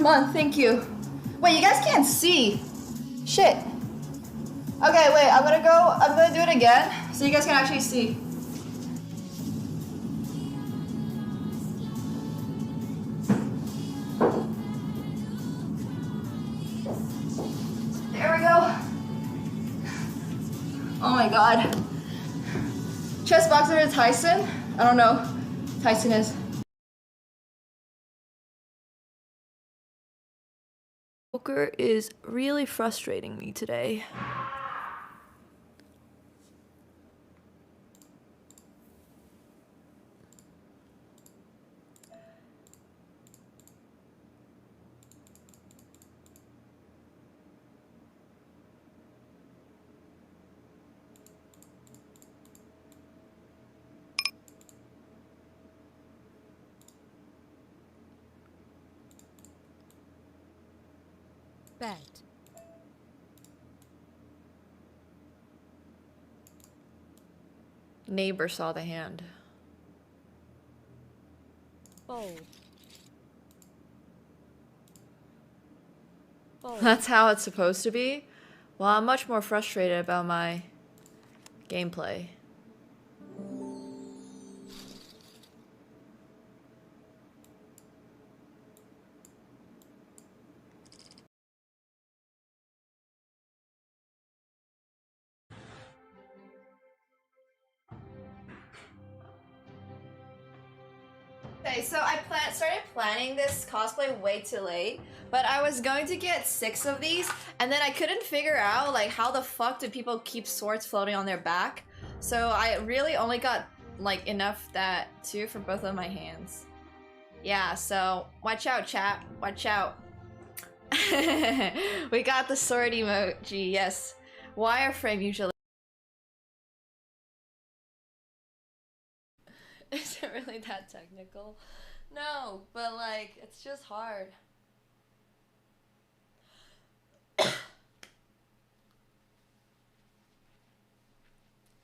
month, thank you. Wait, you guys can't see. Shit. Okay, wait, I'm gonna do it again so you guys can actually see. There we go. Oh my god. Chess boxer to Tyson? I don't know. Tyson is. Poker is really frustrating me today. Bet. Neighbor saw the hand. Fold. Fold. That's how it's supposed to be? Well, I'm much more frustrated about my gameplay. Okay, so I started planning this cosplay way too late, but I was going to get 6 of these, and then I couldn't figure out like how the fuck do people keep swords floating on their back. So I really only got like enough that too for both of my hands. Yeah, so watch out, chat. Watch out. We got the sword emoji. Yes, wireframe usually. Is it really that technical? No, but like, it's just hard.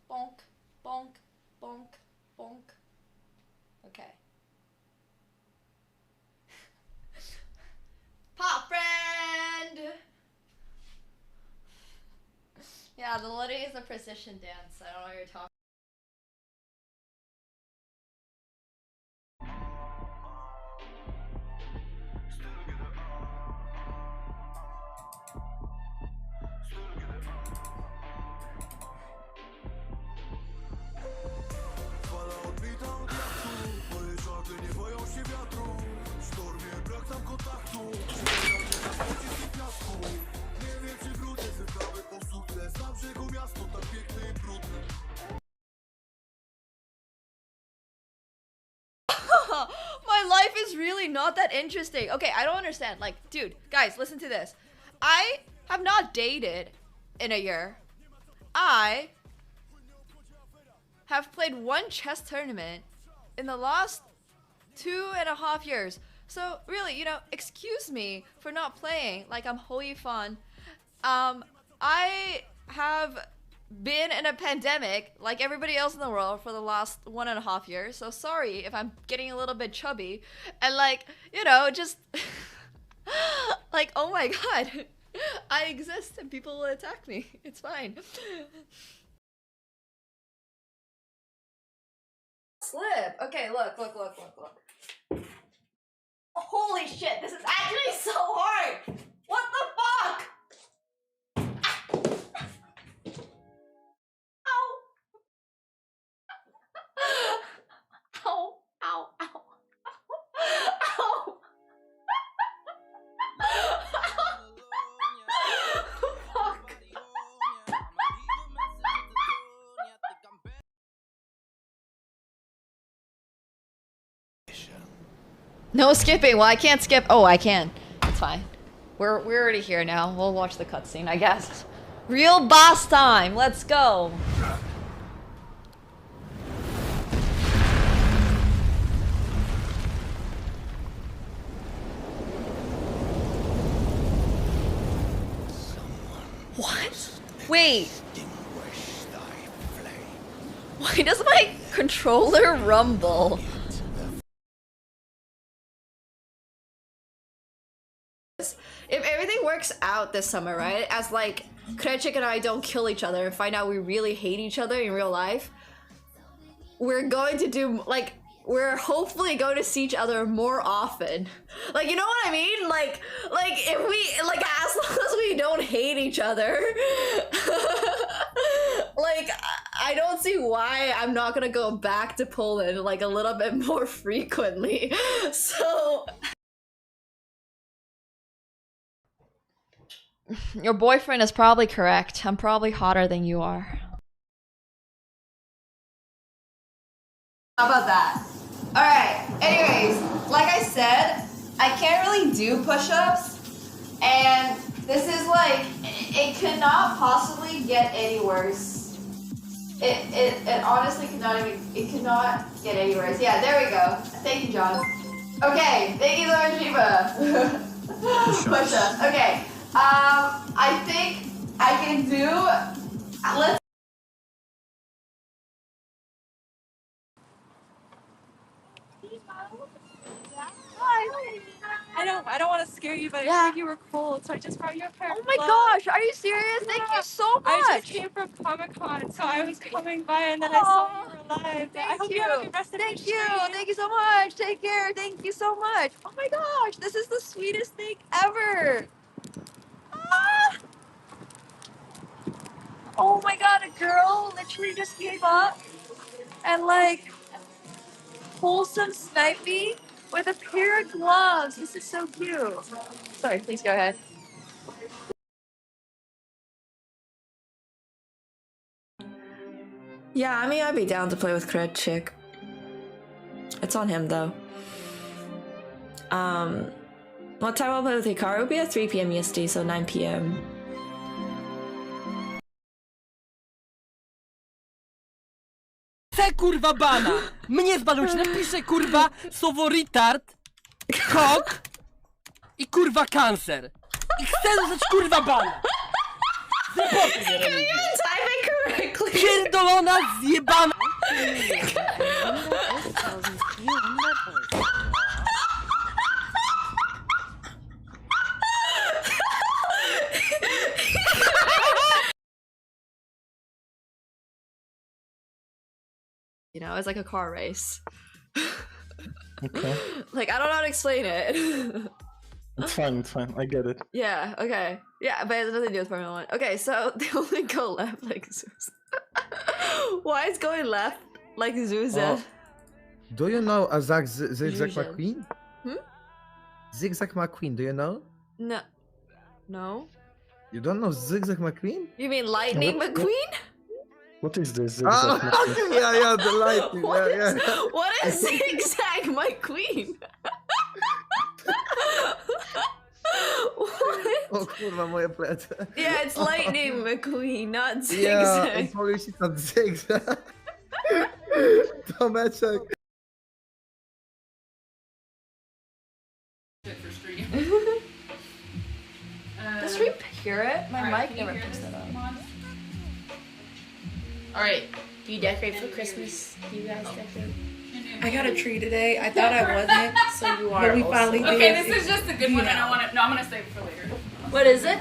Bonk, bonk, bonk, bonk. Okay. Pop friend! Yeah, the literally is a precision dance. I don't know what you're talking. My life is really not that interesting. Okay, I don't understand. Like, dude, guys, listen to this. I have not dated in a year. I have played 1 chess tournament in the last 2.5 years. So really, you know, excuse me for not playing like I'm wholly fun. I have been in a pandemic like everybody else in the world for the last 1.5 years, so sorry if I'm getting a little bit chubby and like, you know, just like, oh my god, I exist and people will attack me. It's fine. Slip. Okay, look. Holy shit, this is actually so hard. What the fuck? Ow. Ow. Ow. Ow. Fuck. No skipping. Well, I can't skip. Oh, I can. It's fine. We're already here now. We'll watch the cutscene, I guess. Real boss time. Let's go. What? Wait. Why does my controller rumble? if everything works out this summer, right? As like Krechik and I don't kill each other and find out we really hate each other in real life, we're going to do like we're hopefully going to see each other more often. Like, you know what I mean? Like if we like as long as we don't hate each other, like I don't see why I'm not gonna go back to Poland like a little bit more frequently. So your boyfriend is probably correct. I'm probably hotter than you are. How about that? Alright, anyways, like I said, I can't really do push-ups, and this is like, it could not possibly get any worse. It honestly could not even, it could not get any worse. Yeah, there we go. Thank you, John. Okay, thank you so much, Shiva. Push-ups, okay. I think I can do, let's I don't want to scare you, but I heard you were cold, so I just brought you a pair of Oh my gloves. gosh, are you serious? Thank you so much. I just came from Comic-Con, so I was coming by and then I saw you were alive. I hope you have a good rest of your stream. Thank you so much. Take care. Thank you so much. Oh my gosh, this is the sweetest thing ever. Ah! Oh my god, a girl literally just gave up and like wholesome sniped me with a pair of gloves. This is so cute. Sorry, please go ahead. Yeah, I mean, I'd be down to play with Cred Chick. It's on him, though. What time I'll play with Hikaru? It'll be at 3 p.m. EST, so 9 p.m. Chcę kurwa bana! Mnie zbanąć, napiszę kurwa słowo retard, kok i kurwa cancer. I chcę dostać kurwa bana! Zroboty nie robię. Pierdolona zjebana! You know, it's like a car race. Okay. Like, I don't know how to explain it. It's fine, I get it. Yeah, okay. Yeah, but it has nothing to do with Formula 1. Okay, so they only go left like Zeus. Why is going left like Zeus? Do you know a Zigzag Fusion. McQueen? Hmm? Zigzag McQueen, do you know? No. No? You don't know Zigzag McQueen? You mean Lightning What- McQueen? What is this? Oh, yeah, the lightning. What Yeah, is, yeah. what is Zigzag McQueen? What? O kurwa, moje plecy. Yeah, it's Lightning McQueen, not Yeah, Zigzag. in Polish it's not Zigzag. Tomeczek. Does Reap hear it? My mic never picks that up. Alright, do you decorate for Christmas? Do you guys decorate? I got a tree today. I thought I wasn't, So you are but we also- finally did. Okay, this is just a good You one, and know. I want to. No, I'm gonna save it for later. What is it?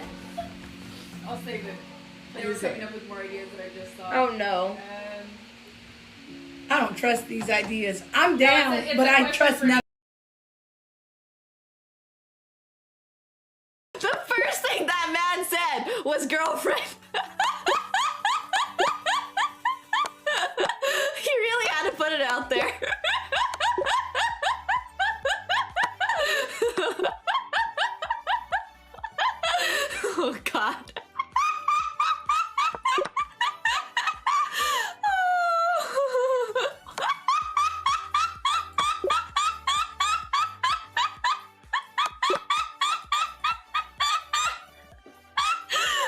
I'll save it. They were coming up with more ideas that I just saw. Oh no. I don't trust these ideas. I'm down, it's but a I question trust for- nothing. The first thing that man said was girlfriend. He really had to put it out there. Oh god.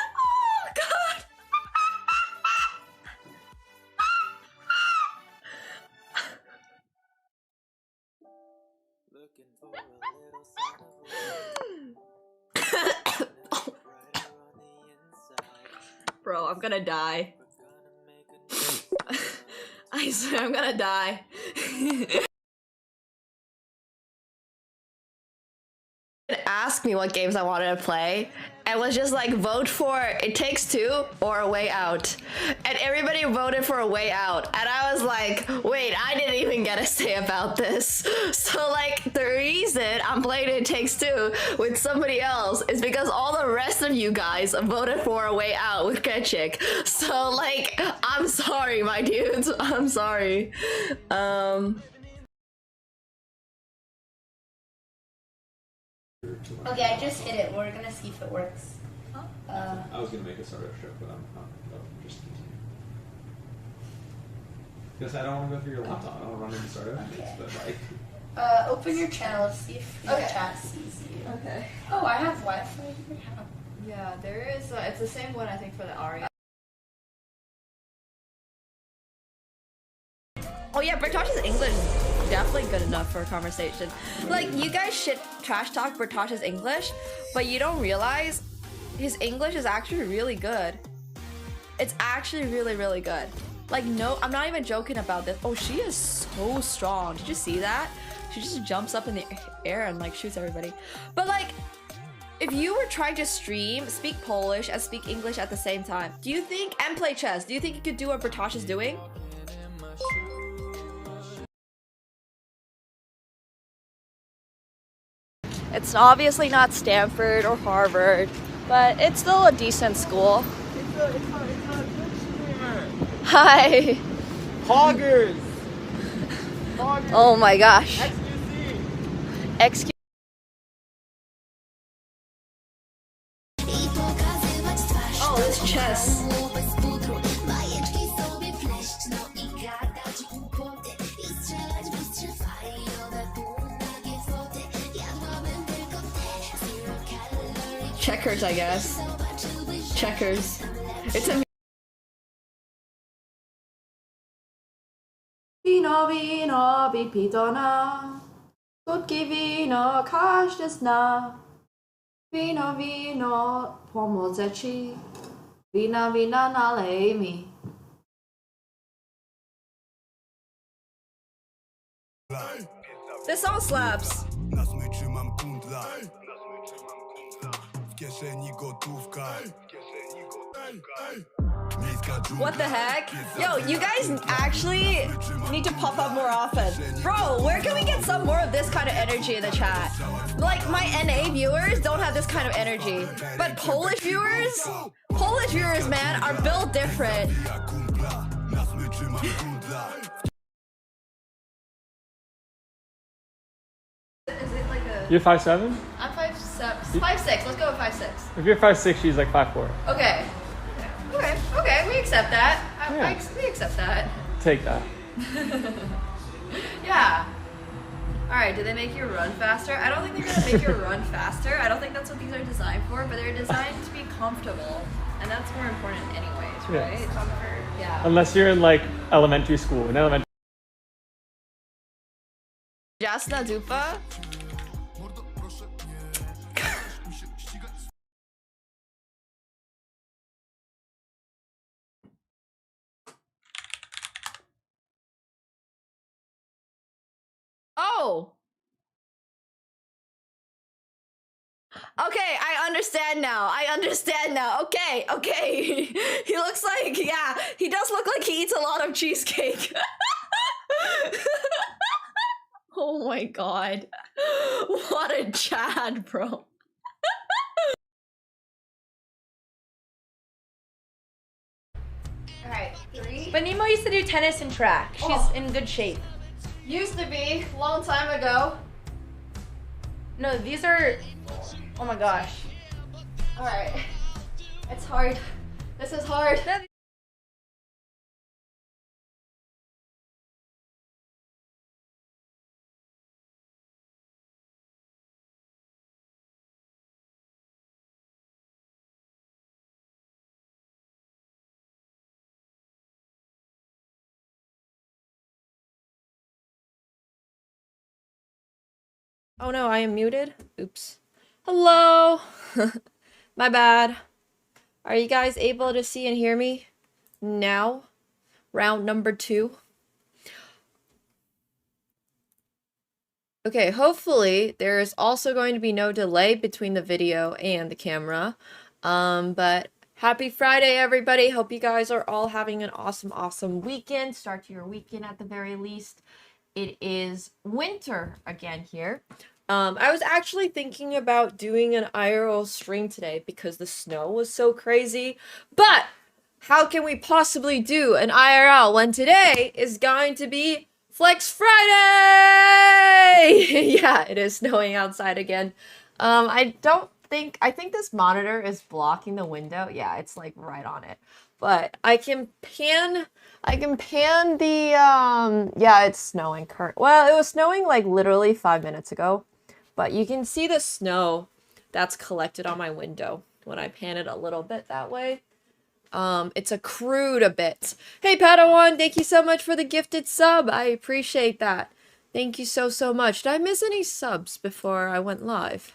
Oh god. Bro, I'm gonna die. I swear I'm gonna die. Ask asked me what games I wanted to play and was just like, vote for It Takes Two or A Way Out. And everybody voted for A Way Out. And I was like, wait, I didn't even get a say about this. So like the reason I'm playing It Takes Two with somebody else is because all the rest of you guys voted for A Way Out with Ketchik. So like, I'm sorry, my dudes. I'm sorry. Okay, I just hit it. We're gonna see if it works. I was gonna make a startup show, but I'm just because I don't want to go through your laptop. I don't run into startup meetings, but like. Open your channel, see if your chat sees you. Okay. Oh, I have Wi-Fi. Yeah, there is. It's the same one I think for the Aria. Oh yeah, Bertosh's English is definitely good enough for a conversation. Like, you guys trash talk Bertosh's English, but you don't realize his English is actually really good. It's actually really, really good. Like, no, I'm not even joking about this. Oh, she is so strong. Did you see that? She just jumps up in the air and like shoots everybody. But like, if you were trying to stream, speak Polish and speak English at the same time, do you think, and play chess, do you think you could do what Bertosh is doing? It's obviously not Stanford or Harvard, but it's still a decent school. It's a good streamer. Hi. Hoggers. Oh my gosh. XQC. Excuse. Oh, this chess. Checkers, I guess. Checkers. It's a Wino, wino, wypito na. Krótkie wino, każdy zna. Wino, wino, pomogę ci. Wina, wina, nalej mi. This song slaps. What the heck? Yo, you guys actually need to pop up more often. Bro, where can we get some more of this kind of energy in the chat? Like, my NA viewers don't have this kind of energy. But Polish viewers, man, are built different. Is it like a... You're 5'7"? I'm 5'6". Let's go with 5'6". If you're 5'6", she's like 5'4". Okay. Okay, we accept that. Yeah. We accept that. Take that. Yeah. Alright, do they make you run faster? I don't think they're gonna make you run faster. I don't think that's what these are designed for, but they're designed to be comfortable. And that's more important anyways, right? Yes. Comfort. Yeah. Unless you're in like elementary school. In elementary. Jasna dupa? Oh! Okay, I understand now. Okay. He looks like, yeah, he does look like he eats a lot of cheesecake. Oh my god. What a Chad, bro. Alright, 3. But Nemo used to do tennis and track. She's in good shape. Used to be, long time ago. No, these are... Oh my gosh. Alright. It's hard. This is hard. Oh no, I am muted. Oops. Hello. My bad. Are you guys able to see and hear me now? Round number 2. Okay, hopefully there is also going to be no delay between the video and the camera. But happy Friday, everybody. Hope you guys are all having an awesome weekend. Start to your weekend at the very least. It is winter again here. I was actually thinking about doing an IRL stream today because the snow was so crazy. But how can we possibly do an IRL when today is going to be Flex Friday? Yeah, it is snowing outside again. I think this monitor is blocking the window. Yeah, it's like right on it. But I can pan the yeah, it's snowing well, it was snowing like literally 5 minutes ago. But you can see the snow that's collected on my window when I pan it a little bit that way. It's accrued a bit. Hey, Padawan, thank you so much for the gifted sub. I appreciate that. Thank you so much. Did I miss any subs before I went live?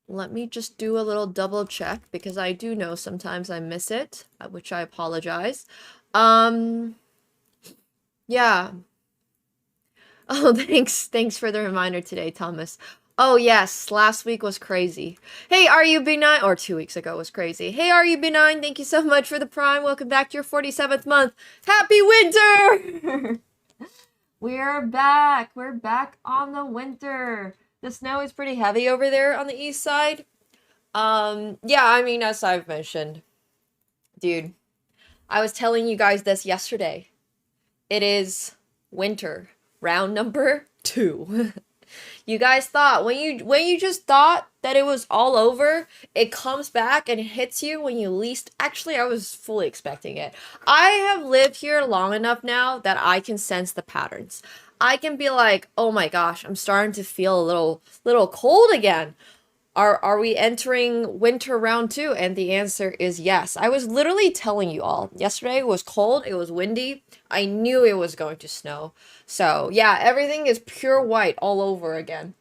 Let me just do a little double check because I do know sometimes I miss it, which I apologize. Yeah. Oh, thanks for the reminder today, Thomas. Oh yes, last week was crazy. Hey, are you benign? Or 2 weeks ago was crazy. Hey, are you benign? Thank you so much for the prime. Welcome back to your 47th month. Happy winter! We're back. We're back on the winter. The snow is pretty heavy over there on the east side. Yeah, I mean, as I've mentioned, dude, I was telling you guys this yesterday. It is winter, round number 2. You guys thought when you just thought that it was all over, it comes back and hits you when you least. Actually, I was fully expecting it. I have lived here long enough now that I can sense the patterns. I can be like, oh my gosh, I'm starting to feel a little cold again. Are we entering winter round 2? And the answer is yes. I was literally telling you all. Yesterday it was cold, it was windy. I knew it was going to snow. So yeah, everything is pure white all over again.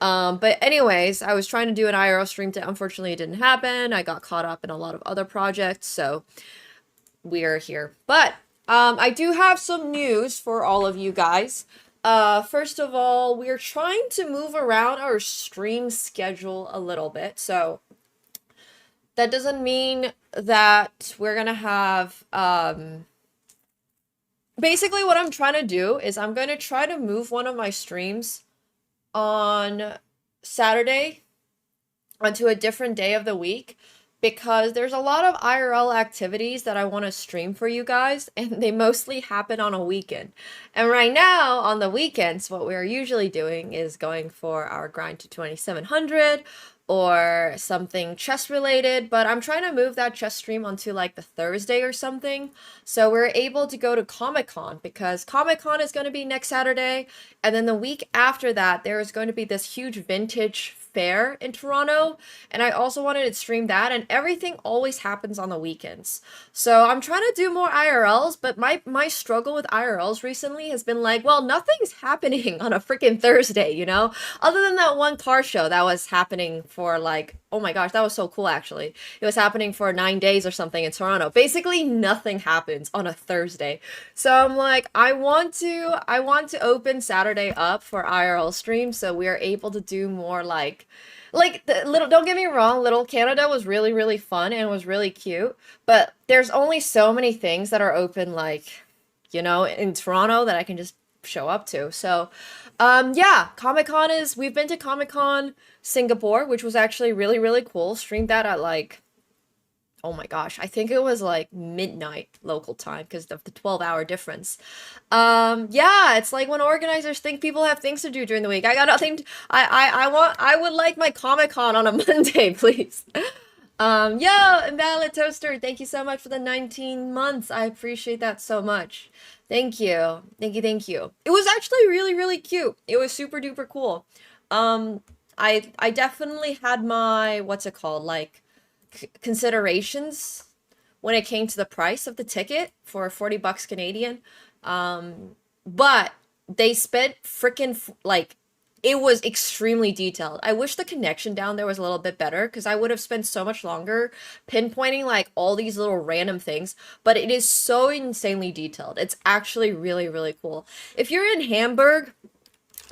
But anyways, I was trying to do an IRL stream today. Unfortunately, it didn't happen. I got caught up in a lot of other projects, so we're here. But I do have some news for all of you guys. First of all, we're trying to move around our stream schedule a little bit. So that doesn't mean that we're gonna have, basically what I'm trying to do is I'm going to try to move one of my streams on Saturday onto a different day of the week because there's a lot of IRL activities that I want to stream for you guys, and they mostly happen on a weekend. And right now, on the weekends, what we're usually doing is going for our grind to 2700 or something chess related, but I'm trying to move that chess stream onto like the Thursday or something, so we're able to go to Comic-Con because Comic-Con is going to be next Saturday, and then the week after that, there is going to be this huge vintage fair in Toronto, and I also wanted to stream that, and everything always happens on the weekends. So I'm trying to do more IRLs, but my struggle with IRLs recently has been like, well, nothing's happening on a freaking Thursday, you know? Other than that one car show that was happening for like, oh my gosh, that was so cool actually. It was happening for 9 days or something in Toronto. Basically nothing happens on a Thursday. So I'm like, I want to open Saturday up for IRL streams so we are able to do more like the little, don't get me wrong, Little Canada was really fun and was really cute, but there's only so many things that are open, like, you know, in Toronto that I can just show up to. So yeah, Comic-Con is, we've been to Comic-Con Singapore, which was actually really cool. Streamed that at like, oh my gosh, I think it was like midnight local time because of the 12-hour difference. Yeah, it's like when organizers think people have things to do during the week. I got nothing to, I would like my Comic-Con on a Monday, please. Yo, Invalid Toaster, thank you so much for the 19 months. I appreciate that so much. Thank you. Thank you. It was actually really cute. It was super duper cool. I definitely had my, what's it called, like, considerations when it came to the price of the ticket for 40 bucks Canadian. But they spent freaking, like, it was extremely detailed. I wish the connection down there was a little bit better because I would have spent so much longer pinpointing like all these little random things, but it is so insanely detailed. It's actually really cool. If you're in Hamburg,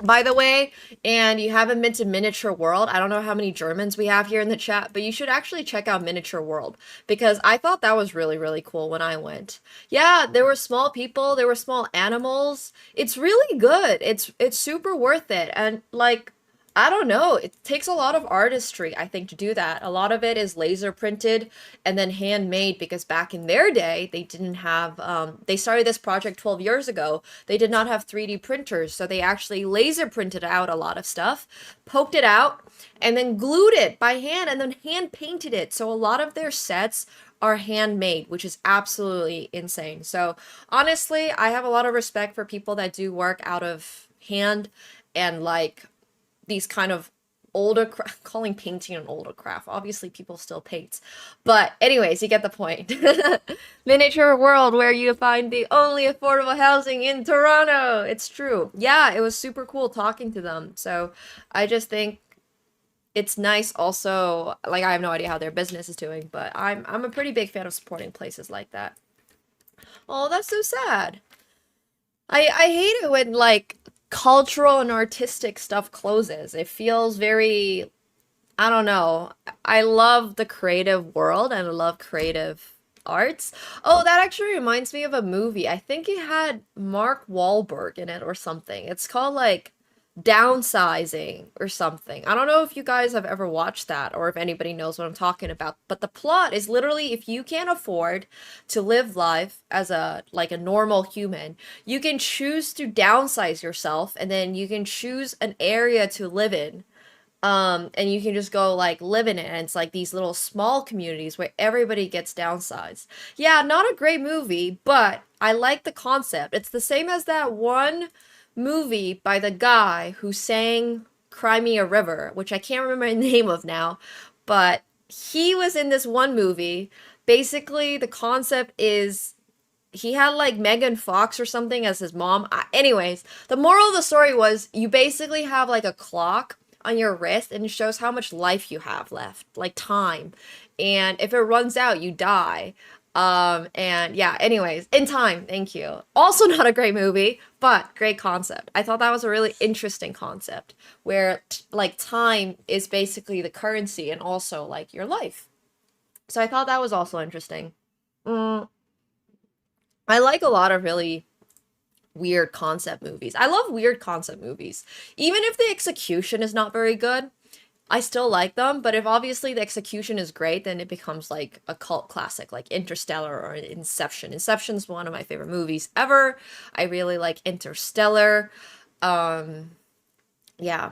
by the way, and you haven't been to Miniature World, I don't know how many Germans we have here in the chat, but you should actually check out Miniature World because I thought that was really, really cool when I went. Yeah, there were small people, there were small animals. It's really good. It's super worth it. And like, I don't know, it takes a lot of artistry, I think, to do that. A lot of it is laser printed and then handmade because back in their day, they didn't have, they started this project 12 years ago. They did not have 3D printers, so they actually laser printed out a lot of stuff, poked it out, and then glued it by hand and then hand painted it. So a lot of their sets are handmade, which is absolutely insane. So honestly, I have a lot of respect for people that do work out of hand and like these kind of older calling painting an older craft. Obviously people still paint, but anyways, you get the point. Miniature World, where you find the only affordable housing in Toronto. It's true. Yeah, it was super cool talking to them. So I just think it's nice also, like I have no idea how their business is doing, but I'm a pretty big fan of supporting places like that. Oh, that's so sad. I hate it when like cultural and artistic stuff closes. It feels very, I don't know. I love the creative world and I love creative arts. Oh, that actually reminds me of a movie. I think it had Mark Wahlberg in it or something. It's called like Downsizing or something. I don't know if you guys have ever watched that or if anybody knows what I'm talking about, but the plot is literally if you can't afford to live life as a like a normal human, you can choose to downsize yourself and then you can choose an area to live in. And you can just go like live in it, and it's like these little small communities where everybody gets downsized. Yeah, not a great movie, but I like the concept. It's the same as that one movie by the guy who sang Cry Me a River, which I can't remember the name of now, but he was in this one movie. Basically, the concept is he had like Megan Fox or something as his mom. Anyways, the moral of the story was you basically have like a clock on your wrist and it shows how much life you have left, like time. And if it runs out, you die. And yeah, anyways, In Time, thank you. Also not a great movie, but great concept. I thought that was a really interesting concept where like time is basically the currency and also like your life. So I thought that was also interesting. I like a lot of really weird concept movies. I love weird concept movies. Even if the execution is not very good, I still like them, but if obviously the execution is great, then it becomes like a cult classic, like Interstellar or Inception. Inception's one of my favorite movies ever. I really like Interstellar. Yeah.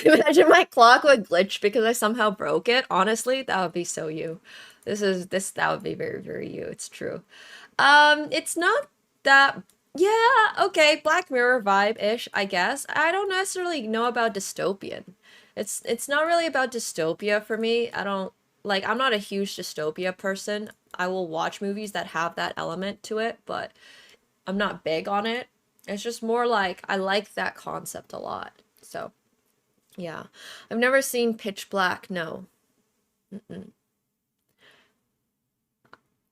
Imagine my clock would glitch because I somehow broke it. Honestly, that would be so you. That would be very, very you. It's true. It's not that, yeah, okay, Black Mirror vibe-ish, I guess. I don't necessarily know about dystopian. It's not really about dystopia for me. I'm not a huge dystopia person. I will watch movies that have that element to it, but I'm not big on it. It's just more like I like that concept a lot. So, yeah. I've never seen Pitch Black, no.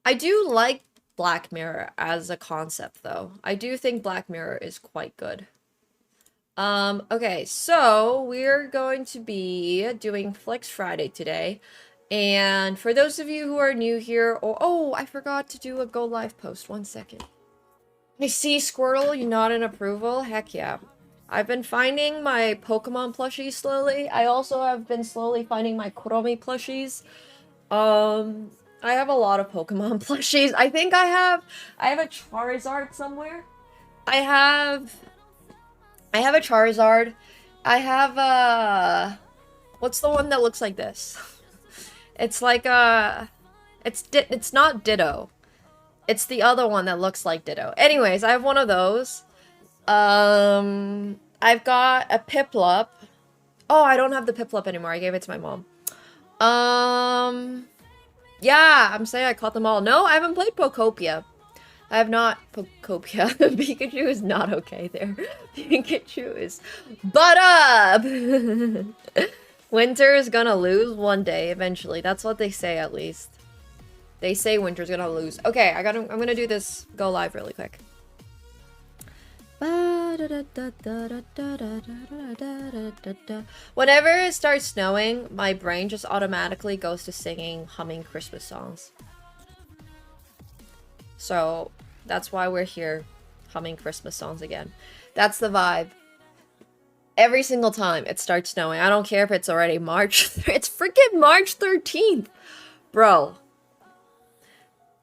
I do like Black Mirror as a concept, though. I do think Black Mirror is quite good. Okay, so we're going to be doing Flex Friday today. And for those of you who are new here, oh, I forgot to do a go live post. 1 second. I see Squirtle, you nod in approval. Heck yeah. I've been finding my Pokemon plushies slowly. I also have been slowly finding my Kuromi plushies. I have a lot of Pokemon plushies. I think I have a Charizard somewhere. I have a Charizard. I have a... What's the one that looks like this? It's like a... It's not Ditto. It's the other one that looks like Ditto. Anyways, I have one of those. I've got a Piplup. Oh, I don't have the Piplup anymore. I gave it to my mom. Yeah, I'm saying I caught them all. No, I haven't played Pokopia. I have not. Pokopia. Pikachu is not okay there. Pikachu is butt up! Winter is gonna lose one day, eventually. That's what they say, at least. They say Winter's gonna lose. Okay, I'm gonna do this go live really quick. Ba Whenever it starts snowing, my brain just automatically goes to singing, humming Christmas songs. So that's why we're here, humming Christmas songs again. That's the vibe. Every single time it starts snowing. I don't care if it's already March. It's freaking March 13th. Bro.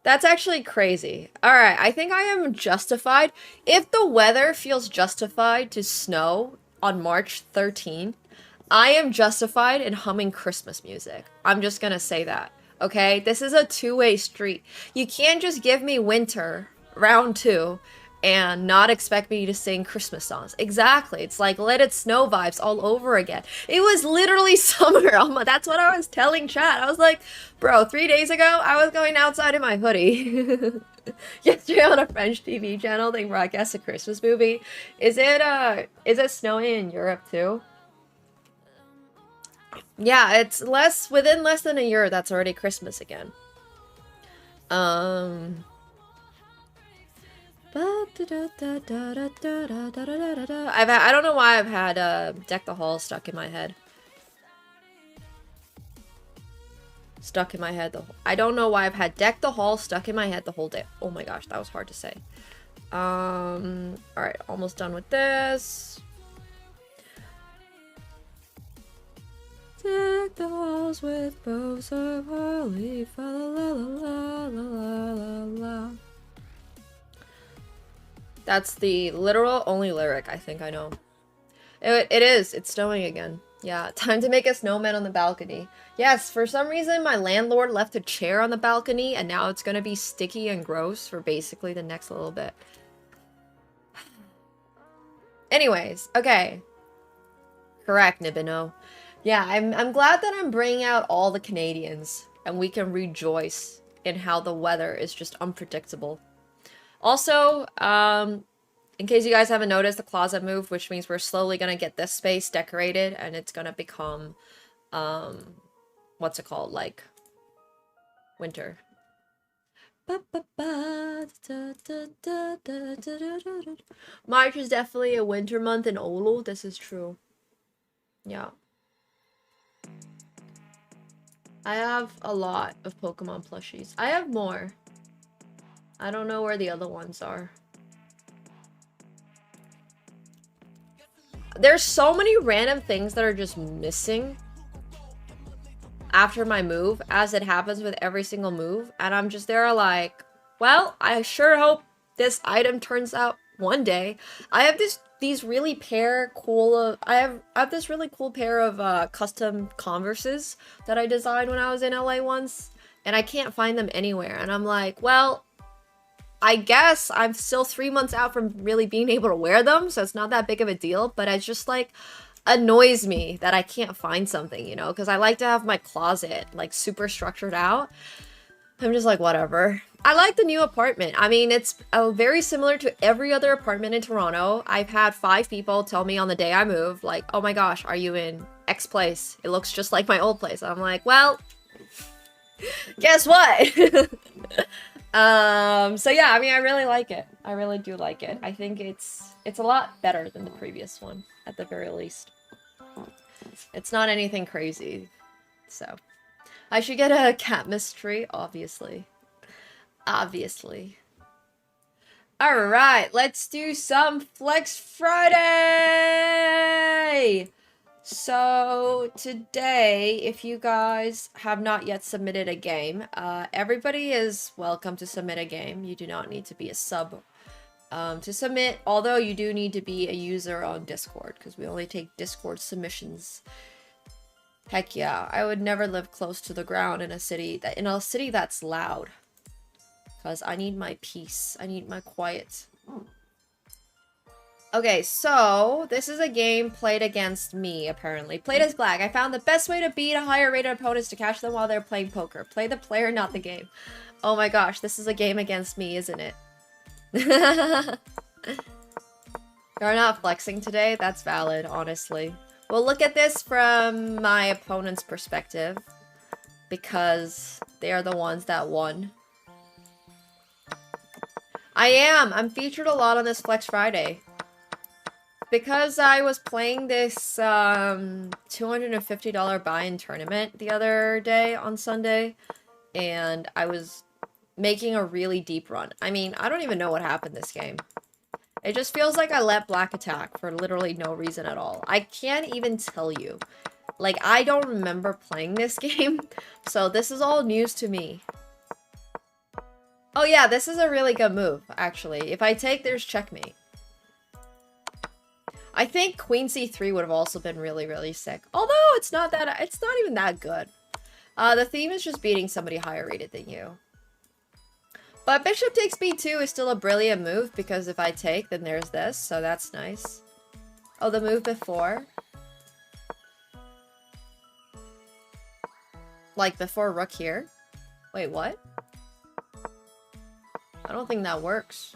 That's actually crazy. Alright, I think I am justified. If the weather feels justified to snow on March 13th, I am justified in humming Christmas music. I'm just gonna say that. Okay? This is a two-way street. You can't just give me winter, round 2, and not expect me to sing Christmas songs. Exactly. It's like Let It Snow vibes all over again. It was literally summer. That's what I was telling chat. I was like, bro, 3 days ago, I was going outside in my hoodie. Yesterday on a French TV channel, they broadcast a Christmas movie. Is it snowing in Europe too? Yeah, it's within less than a year, that's already Christmas again. I don't know why I've had Deck the Hall stuck in my head. I don't know why I've had Deck the Hall stuck in my head the whole day. Oh my gosh, that was hard to say. Alright, almost done with this. Deck the halls with boughs of holly, fa la la la la la la. That's the literal only lyric I think I know. It is. It's snowing again. Yeah, time to make a snowman on the balcony. Yes, for some reason my landlord left a chair on the balcony and now it's gonna be sticky and gross for basically the next little bit. Anyways, okay. Correct, Nibino. Yeah, I'm glad that I'm bringing out all the Canadians and we can rejoice in how the weather is just unpredictable. Also, in case you guys haven't noticed, the closet moved, which means we're slowly gonna get this space decorated and it's gonna become, what's it called? Like, winter. March is definitely a winter month in Oulu. This is true. Yeah. I have a lot of Pokemon plushies. I have more. I don't know where the other ones are. There's so many random things that are just missing after my move, as it happens with every single move, and I'm just there like, well, I sure hope this item turns out one day. I have these really cool I have this really cool pair of custom Converses that I designed when I was in LA once, and I can't find them anywhere, and I'm like, well, I guess I'm still 3 months out from really being able to wear them, so it's not that big of a deal, but it's just like annoys me that I can't find something, you know, because I like to have my closet like super structured out. I'm just like, whatever. I like the new apartment. I mean, it's very similar to every other apartment in Toronto. I've had 5 people tell me on the day I moved, like, oh my gosh, are you in X place? It looks just like my old place. I'm like, well, guess what? So yeah, I mean, I really like it. I really do like it. I think it's a lot better than the previous one, at the very least. It's not anything crazy, so. I should get a cat mystery, obviously. Obviously. Alright, let's do some Flex Friday! So, today, if you guys have not yet submitted a game, everybody is welcome to submit a game. You do not need to be a sub to submit, although you do need to be a user on Discord, because we only take Discord submissions. Heck yeah, I would never live close to the ground in a city that's loud. Because I need my peace. I need my quiet. Okay, so this is a game played against me, apparently. Played as black. I found the best way to beat a higher rated opponent is to catch them while they're playing poker. Play the player, not the game. Oh my gosh, this is a game against me, isn't it? You're not flexing today? That's valid, honestly. We'll look at this from my opponent's perspective, because they are the ones that won. I'm featured a lot on this Flex Friday. because I was playing this $250 buy-in tournament the other day on Sunday, and I was making a really deep run. I mean, I don't even know what happened this game. It just feels like I let black attack for literally no reason at all. I can't even tell you. Like, I don't remember playing this game, so this is all news to me. Oh yeah, this is a really good move, actually. If I take, there's checkmate. I think Queen C3 would have also been really, really sick. Although, it's not even that good. The theme is just beating somebody higher rated than you. But Bishop takes B2 is still a brilliant move, because if I take, then there's this, so that's nice. Oh, the move before? Like, before rook here? Wait, what? I don't think that works.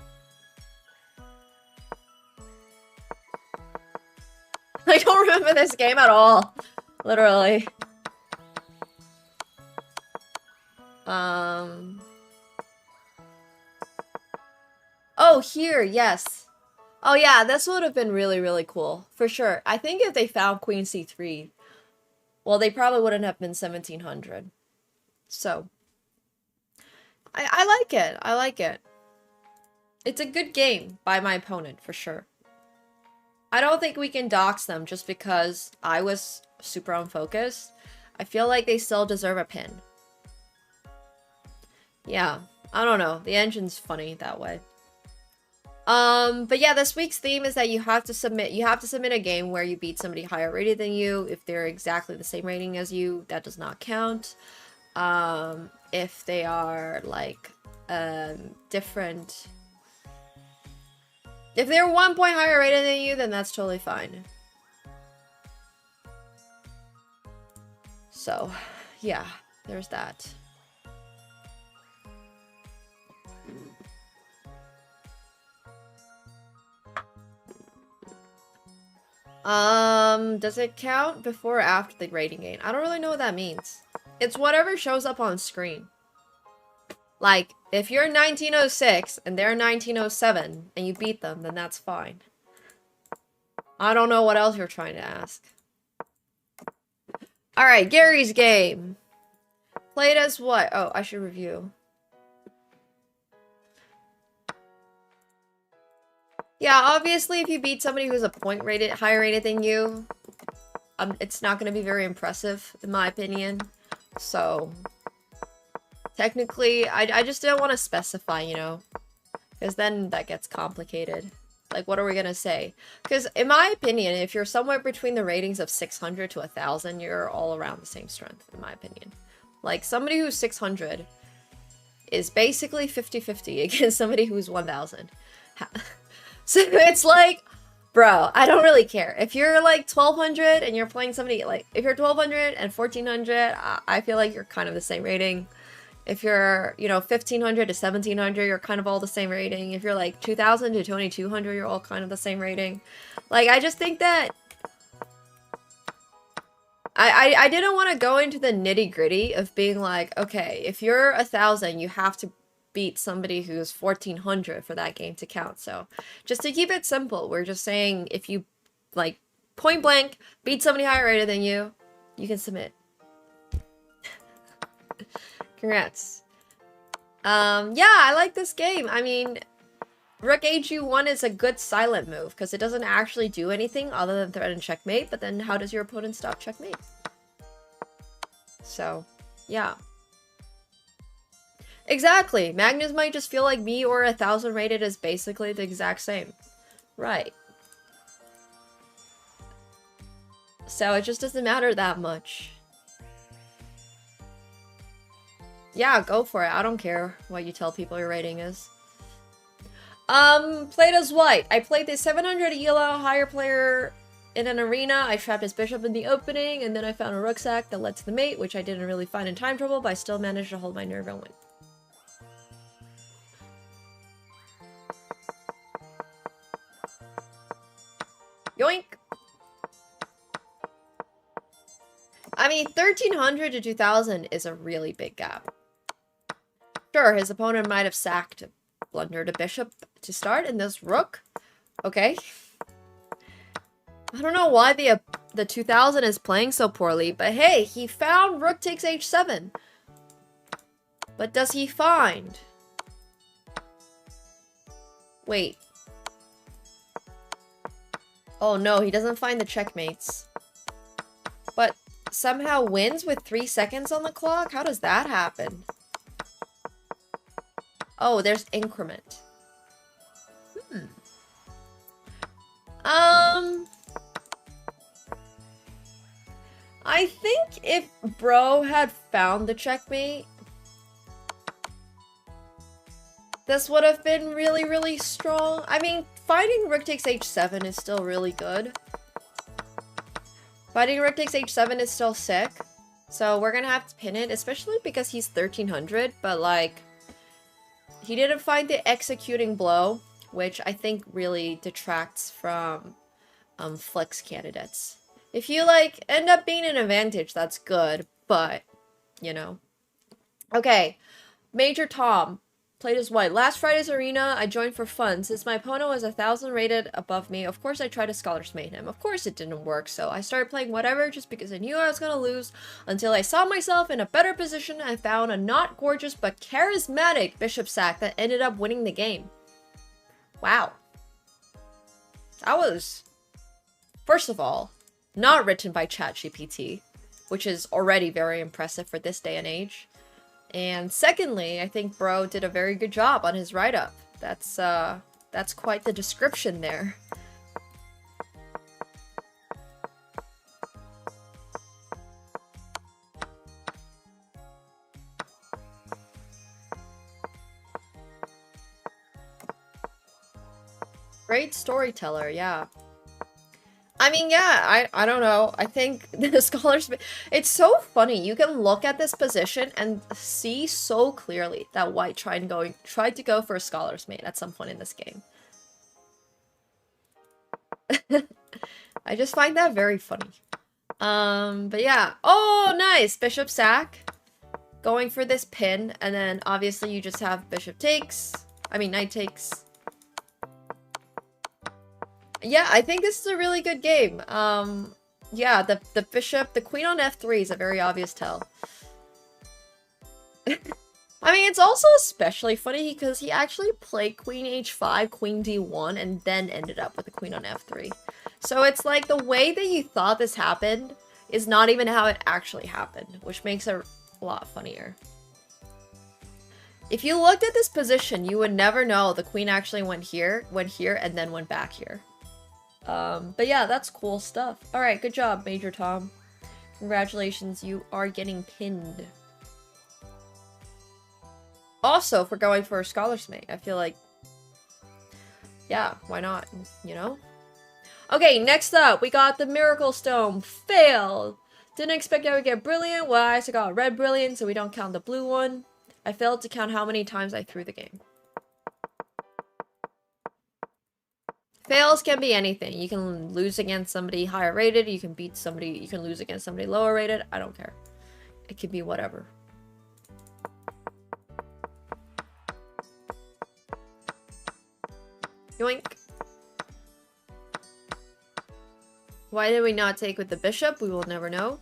I don't remember this game at all. Literally. Oh, here, yes. Oh yeah, this would have been really, really cool. For sure. I think if they found Queen C3, well, they probably wouldn't have been 1700. So, I like it. I like it. It's a good game by my opponent, for sure. I don't think we can dox them just because I was super unfocused. I feel like they still deserve a pin. Yeah, I don't know. The engine's funny that way. But yeah, this week's theme is that you have to submit a game where you beat somebody higher rated than you. If they're exactly the same rating as you, that does not count. If they are like different, if they're 1 point higher rated than you, then that's totally fine. So, yeah, there's that. Does it count before or after the rating gain? I don't really know what that means. It's whatever shows up on screen. Like, if you're 1906 and they're 1907 and you beat them, then that's fine. I don't know what else you're trying to ask. Alright, Gary's game. Played as what? Oh, I should review. Yeah, obviously if you beat somebody who's a point rated, higher rated than you, it's not going to be very impressive, in my opinion. So, technically, I just didn't want to specify, you know, because then that gets complicated. Like, what are we going to say? Because, in my opinion, if you're somewhere between the ratings of 600 to 1,000, you're all around the same strength, in my opinion. Like, somebody who's 600 is basically 50-50 against somebody who's 1,000. So it's like, bro, I don't really care. If you're like 1,200 and you're playing somebody, like, if you're 1,200 and 1,400, I feel like you're kind of the same rating. If you're, you know, 1,500 to 1,700, you're kind of all the same rating. If you're like 2,000 to 2,200, you're all kind of the same rating. Like, I just think that I didn't want to go into the nitty-gritty of being like, okay, if you're 1,000, you have to beat somebody who's 1,400 for that game to count. So just to keep it simple, we're just saying if you, like, point blank beat somebody higher rated than you, you can submit. Congrats. Yeah, I like this game. I mean, Rook HU1 is a good silent move because it doesn't actually do anything other than threaten checkmate, but then how does your opponent stop checkmate? So, yeah. Exactly. Magnus might just feel like me or 1,000 rated is basically the exact same. Right. So it just doesn't matter that much. Yeah, go for it. I don't care what you tell people your rating is. Played as white. I played the 700 ELO higher player in an arena. I trapped his bishop in the opening, and then I found a rucksack that led to the mate, which I didn't really find in time trouble, but I still managed to hold my nerve and win. Yoink! I mean, 1,300 to 2,000 is a really big gap. Sure, his opponent might have sacked, blundered a bishop to start, and this rook. Okay. I don't know why the 2000 is playing so poorly, but hey, he found rook takes h7. But does he find? Wait. Oh no, he doesn't find the checkmates. But somehow wins with 3 seconds on the clock? How does that happen? Oh, there's increment. I think if bro had found the checkmate, this would have been really, really strong. I mean, finding rook takes h7 is still really good. Finding rook takes h7 is still sick. So we're gonna have to pin it, especially because he's 1300, but like, he didn't find the executing blow, which I think really detracts from flex candidates. If you like end up being an advantage, that's good, but you know. Okay, Major Tom played as white. Last Friday's arena, I joined for fun. Since my opponent was 1000 rated above me, of course I tried to scholars mate him. Of course it didn't work, so I started playing whatever just because I knew I was gonna lose, until I saw myself in a better position and found a not gorgeous but charismatic bishop sack that ended up winning the game. Wow. That was, first of all, not written by ChatGPT, which is already very impressive for this day and age. And secondly, I think bro did a very good job on his write-up. That's quite the description there. Great storyteller, yeah. I mean, yeah, I don't know. I think the scholars... It's so funny. You can look at this position and see so clearly that white tried to go for a scholar's mate at some point in this game. I just find that very funny. But yeah. Oh, nice! Bishop sack. Going for this pin, and then obviously you just have bishop takes. I mean, knight takes. Yeah, I think this is a really good game. Yeah, the bishop, the queen on f3 is a very obvious tell. I mean, it's also especially funny because he actually played queen h5, queen d1, and then ended up with the queen on f3. So it's like the way that you thought this happened is not even how it actually happened, which makes it a lot funnier. If you looked at this position, you would never know the queen actually went here, and then went back here. But yeah, that's cool stuff. Alright, good job, Major Tom. Congratulations, you are getting pinned. Also, if we're going for a scholar's mate, I feel like... yeah, why not, you know? Okay, next up, we got the Miracle Stone. Failed! Didn't expect I would get brilliant. Well, I also got red brilliant, so we don't count the blue one. I failed to count how many times I threw the game. Fails can be anything. You can lose against somebody higher rated, you can beat somebody, you can lose against somebody lower rated. I don't care. It can be whatever. Yoink. Why did we not take with the bishop? We will never know.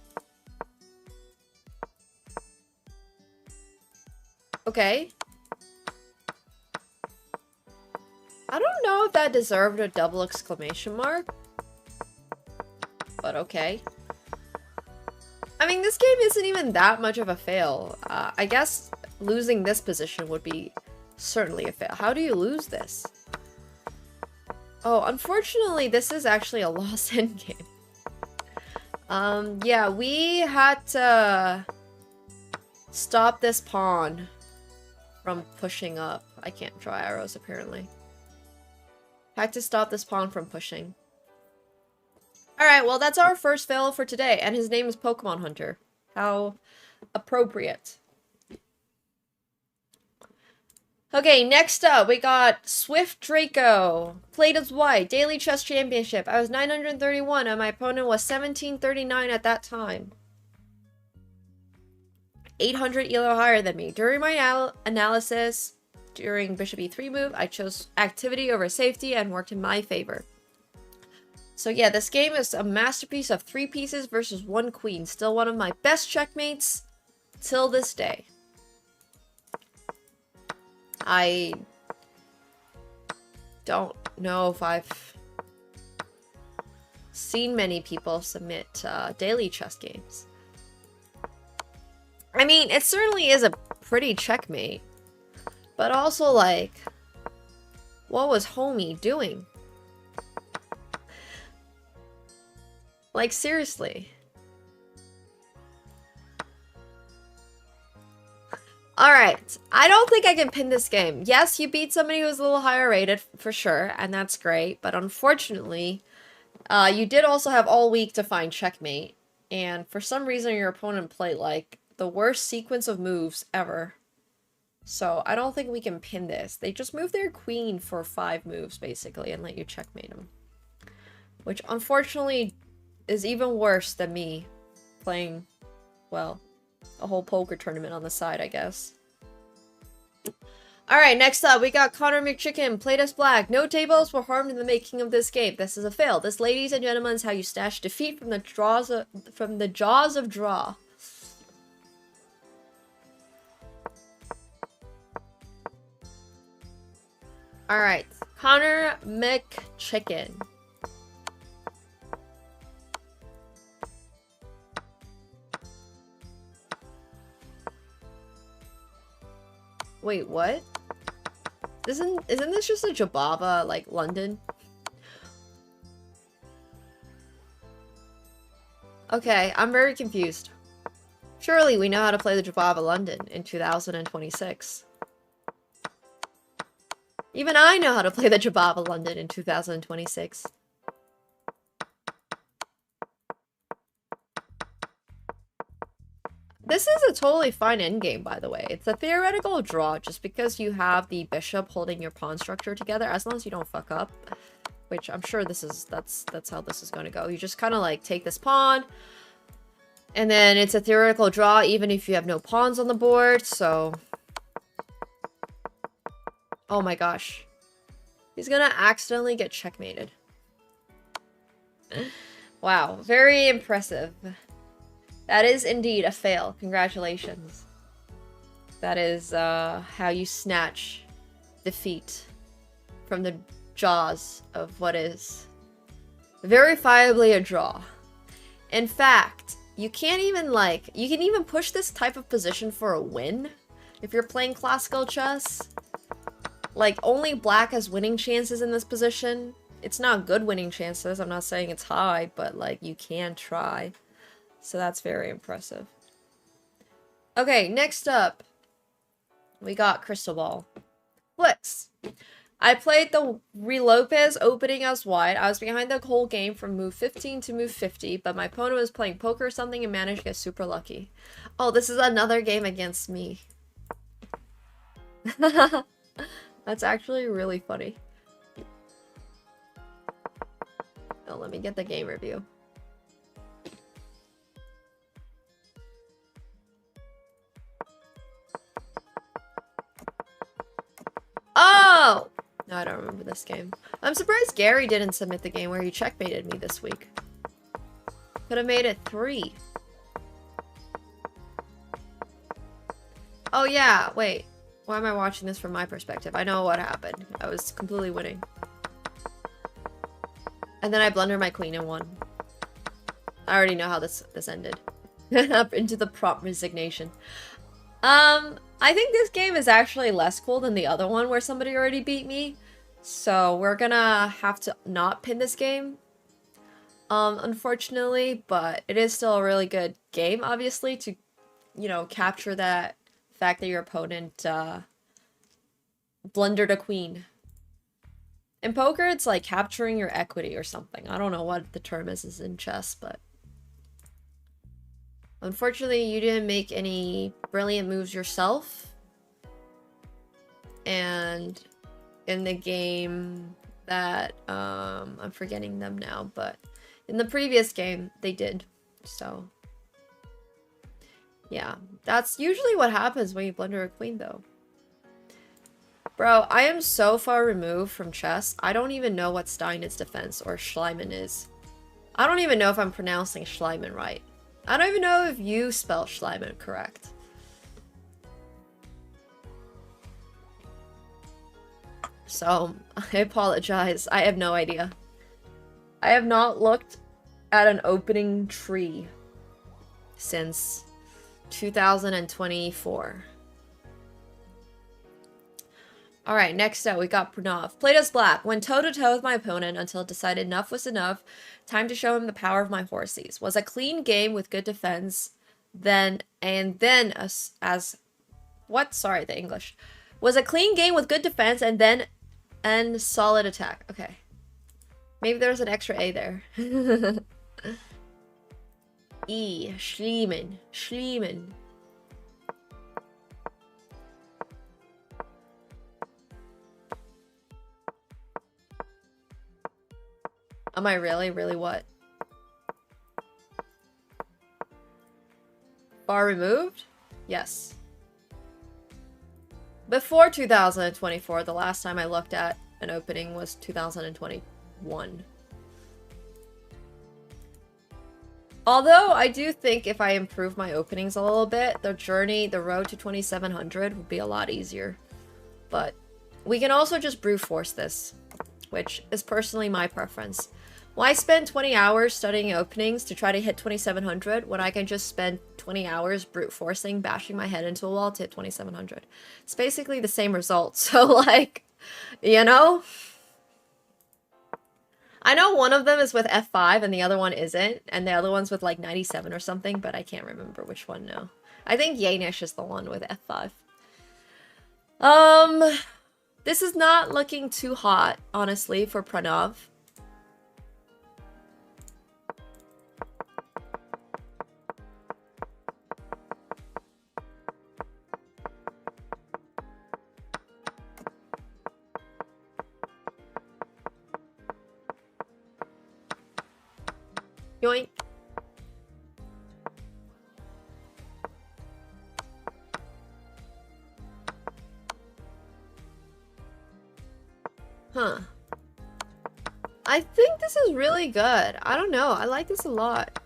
Okay. I don't know if that deserved a double exclamation mark. But okay. I mean, this game isn't even that much of a fail. I guess losing this position would be certainly a fail. How do you lose this? Oh, unfortunately, this is actually a lost endgame. Yeah, we had to stop this pawn from pushing up. I can't draw arrows, apparently. Had to stop this pawn from pushing. Alright, well, that's our first fail for today, and his name is Pokemon Hunter. How appropriate. Okay, next up, we got Swift Draco. Played as white, Daily Chess Championship. I was 931, and my opponent was 1739 at that time. 800 elo higher than me. During my analysis, during bishop e3 move, I chose activity over safety and worked in my favor. So yeah, this game is a masterpiece of 3 pieces versus 1 queen. Still one of my best checkmates till this day. I don't know if I've seen many people submit daily chess games. I mean, it certainly is a pretty checkmate, but also like, what was homie doing? Like, seriously. Alright, I don't think I can pin this game. Yes, you beat somebody who's a little higher rated, for sure, and that's great, but unfortunately, you did also have all week to find checkmate, and for some reason your opponent played, like, the worst sequence of moves ever. So, I don't think we can pin this. They just move their queen for 5 moves, basically, and let you checkmate them. Which, unfortunately, is even worse than me playing, well, a whole poker tournament on the side, I guess. Alright, next up, we got Connor McChicken, played as black. No tables were harmed in the making of this game. This is a fail. This, ladies and gentlemen, is how you snatch defeat from the jaws of draw. Alright, Connor McChicken. Wait, what? Isn't this just a Jababa, like, London? Okay, I'm very confused. Surely we know how to play the Jababa London in 2026. Even I know how to play the Jababa London in 2026. This is a totally fine endgame, by the way. It's a theoretical draw just because you have the bishop holding your pawn structure together, as long as you don't fuck up. Which I'm sure that's how this is going to go. You just kind of like take this pawn, and then it's a theoretical draw even if you have no pawns on the board, so... Oh my gosh. He's gonna accidentally get checkmated. Wow, very impressive. That is indeed a fail. Congratulations. That is how you snatch defeat from the jaws of what is verifiably a draw. In fact, you can't even like, you can even push this type of position for a win if you're playing classical chess. Like, only black has winning chances in this position. It's not good winning chances. I'm not saying it's high, but like, you can try. So that's very impressive. Okay, next up, we got Crystal Ball. Flicks. I played the Lopez opening as white. I was behind the whole game from move 15 to move 50, but my opponent was playing poker or something and managed to get super lucky. Oh, this is another game against me. That's actually really funny. Oh, let me get the game review. Oh! No, I don't remember this game. I'm surprised Gary didn't submit the game where he checkmated me this week. Could have made it 3. Oh yeah, wait. Why am I watching this from my perspective? I know what happened. I was completely winning. And then I blundered my queen and won. I already know how this ended. Up into the prompt resignation. I think this game is actually less cool than the other one where somebody already beat me. So we're gonna have to not pin this game. Unfortunately, but it is still a really good game, obviously, to, you know, capture that fact that your opponent, blundered a queen. In poker, it's like capturing your equity or something. I don't know what the term is in chess, but... Unfortunately, you didn't make any brilliant moves yourself. And in the game that, I'm forgetting them now, but in the previous game, they did. So, yeah. That's usually what happens when you blunder a queen, though. Bro, I am so far removed from chess, I don't even know what Steinitz defense or Schliemann is. I don't even know if I'm pronouncing Schliemann right. I don't even know if you spell Schliemann correct. So, I apologize. I have no idea. I have not looked at an opening tree since 2024. Alright, next up, we got Pranav. Played as black. Went toe-to-toe with my opponent until it decided enough was enough. Time to show him the power of my horsies. Was a clean game with good defense. Then what? Sorry, the English. Was a clean game with good defense and solid attack. Okay. Maybe there's an extra A there. Schliemann. Schliemann. Am I really? Really what? Far removed? Yes. Before 2024, the last time I looked at an opening was 2021. Although I do think if I improve my openings a little bit, the road to 2700 would be a lot easier. But we can also just brute force this, which is personally my preference. Why spend 20 hours studying openings to try to hit 2700 when I can just spend 20 hours brute forcing, bashing my head into a wall to hit 2700? It's basically the same result. So like, you know? I know one of them is with F5 and the other one isn't, and the other one's with like 97 or something, but I can't remember which one now. I think Yanish is the one with F5. This is not looking too hot, honestly, for Pranav. Yoink. Huh. I think this is really good. I don't know. I like this a lot.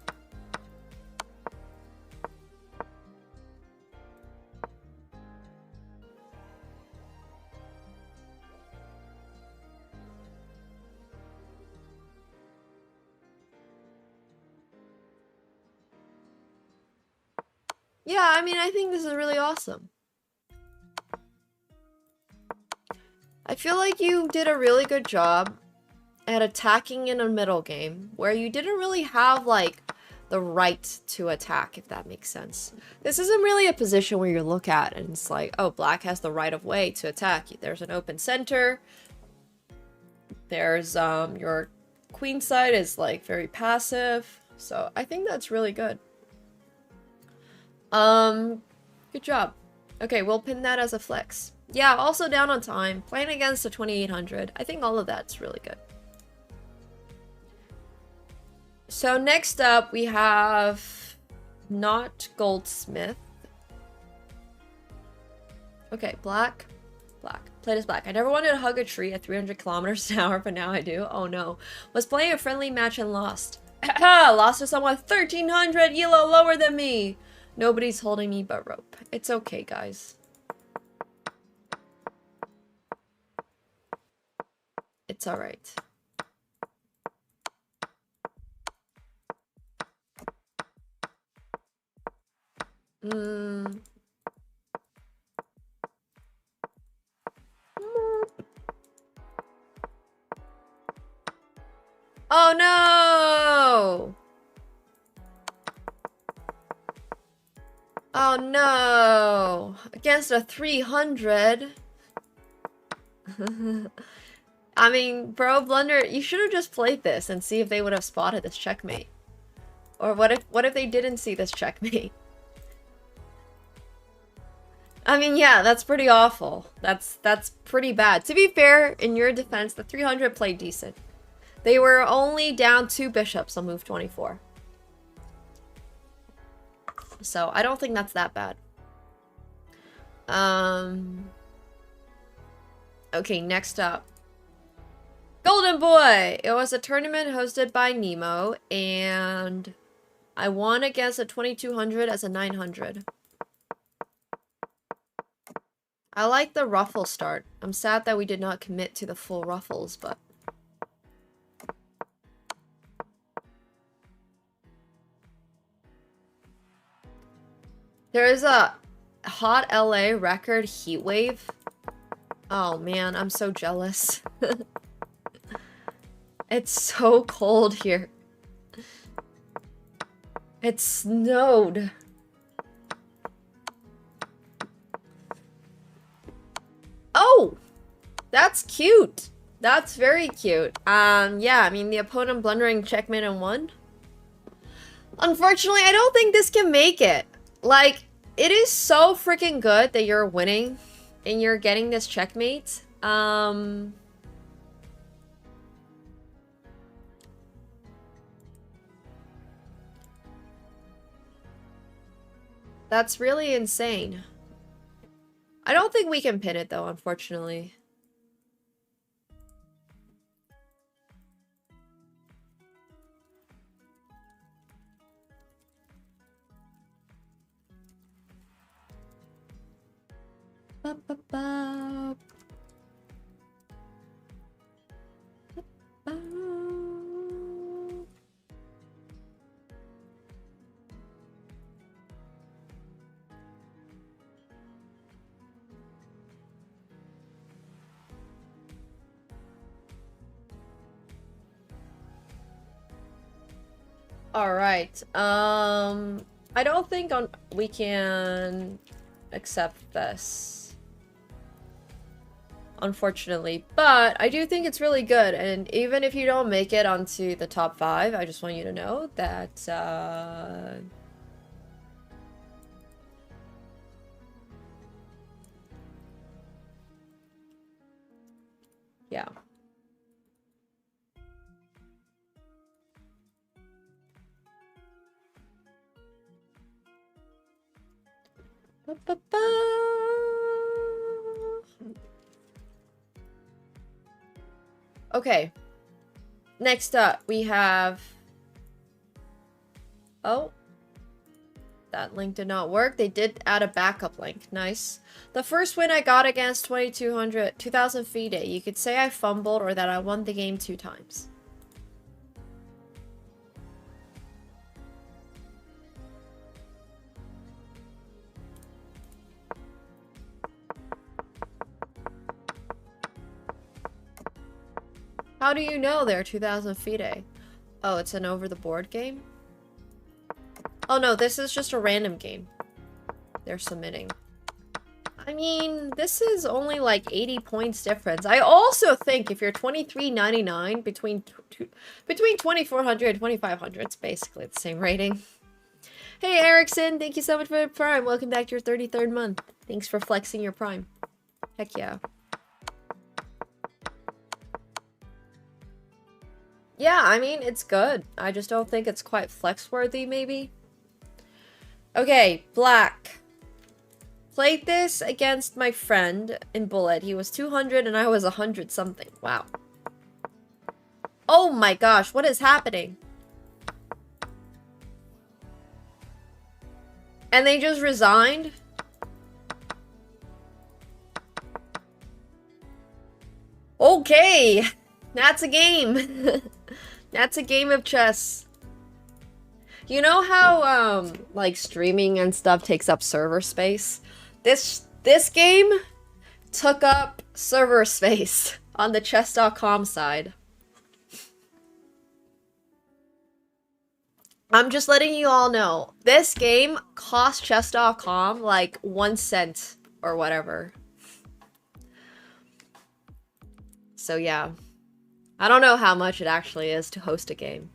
Yeah, I mean, I think this is really awesome. I feel like you did a really good job at attacking in a middle game where you didn't really have, like, the right to attack, if that makes sense. This isn't really a position where you look at and it's like, oh, black has the right of way to attack. There's an open center. There's, your queen side is, like, very passive. So I think that's really good. Good job. Okay, we'll pin that as a flex. Yeah, also down on time. Playing against a 2800. I think all of that's really good. So next up, we have not Goldsmith. Okay, black. Black. Played as black. I never wanted to hug a tree at 300 kilometers an hour, but now I do. Oh no. Was playing a friendly match and lost. Lost to someone 1300 elo lower than me. Nobody's holding me but rope. It's okay, guys. It's alright. Oh no! Oh no! Against a 300? I mean, bro, Blunder, you should have just played this and see if they would have spotted this checkmate. Or what if they didn't see this checkmate? I mean, yeah, that's pretty awful. That's pretty bad. To be fair, in your defense, the 300 played decent. They were only down 2 bishops on move 24. So, I don't think that's that bad. Okay, next up. Golden Boy! It was a tournament hosted by Nemo, and I won against a 2200 as a 900. I like the ruffle start. I'm sad that we did not commit to the full ruffles, but... There is a hot LA record heat wave. Oh man, I'm so jealous. It's so cold here. It snowed. Oh! That's cute. That's very cute. Yeah, I mean, the opponent blundering checkmate and won. Unfortunately, I don't think this can make it. Like, it is so freaking good that you're winning and you're getting this checkmate. That's really insane. I don't think we can pin it though, unfortunately. Ba, ba, ba. Ba. All right. I don't think we can accept this, unfortunately, but I do think it's really good. And even if you don't make it onto the top 5, I just want you to know that yeah. Ba, ba, ba. Okay. Next up, we have... Oh. That link did not work. They did add a backup link. Nice. The first win I got against 2000 FIRDAY. You could say I fumbled or that I won the game 2 times. How do you know they're 2000 FIRDAY? Oh, it's an over-the-board game? Oh no, this is just a random game they're submitting. I mean, this is only like 80 points difference. I also think if you're 2399 between 2400 and 2500, it's basically the same rating. Hey Erickson, thank you so much for the Prime. Welcome back to your 33rd month. Thanks for flexing your Prime. Heck yeah. Yeah, I mean, it's good. I just don't think it's quite flex-worthy, maybe. Okay, Black. Played this against my friend in Bullet. He was 200 and I was 100 something. Wow. Oh my gosh, what is happening? And they just resigned? Okay, that's a game. That's a game of chess. You know how, like, streaming and stuff takes up server space? This game took up server space on the chess.com side. I'm just letting you all know. This game cost chess.com like 1 cent or whatever. So yeah. I don't know how much it actually is to host a game.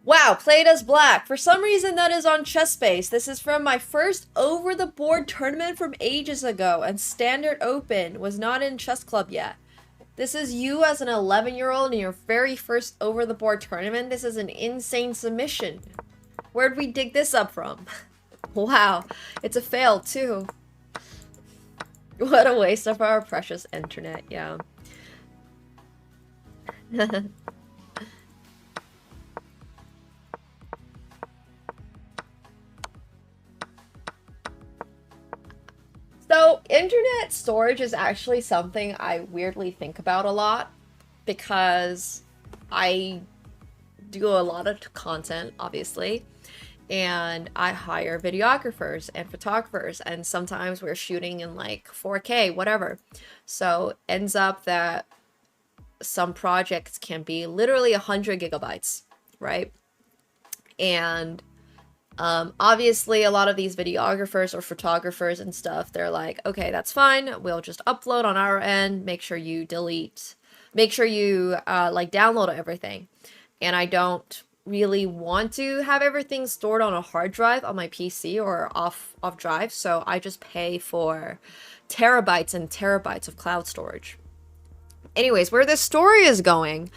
Wow, played as Black. For some reason that is on ChessBase. This is from my first over-the-board tournament from ages ago, and Standard Open was not in Chess Club yet. This is you as an 11-year-old in your very first over-the-board tournament. This is an insane submission. Where'd we dig this up from? Wow, it's a fail too. What a waste of our precious internet, yeah. So, internet storage is actually something I weirdly think about a lot because I do a lot of content, obviously, and I hire videographers and photographers, and sometimes we're shooting in like 4K, whatever. So, ends up that some projects can be literally 100 gigabytes, right? And obviously a lot of these videographers or photographers and stuff, they're like, okay, that's fine, we'll just upload on our end, make sure you delete, make sure you like download everything. And I don't really want to have everything stored on a hard drive on my PC or off drive, so I just pay for terabytes and terabytes of cloud storage. Anyways, where this story is going,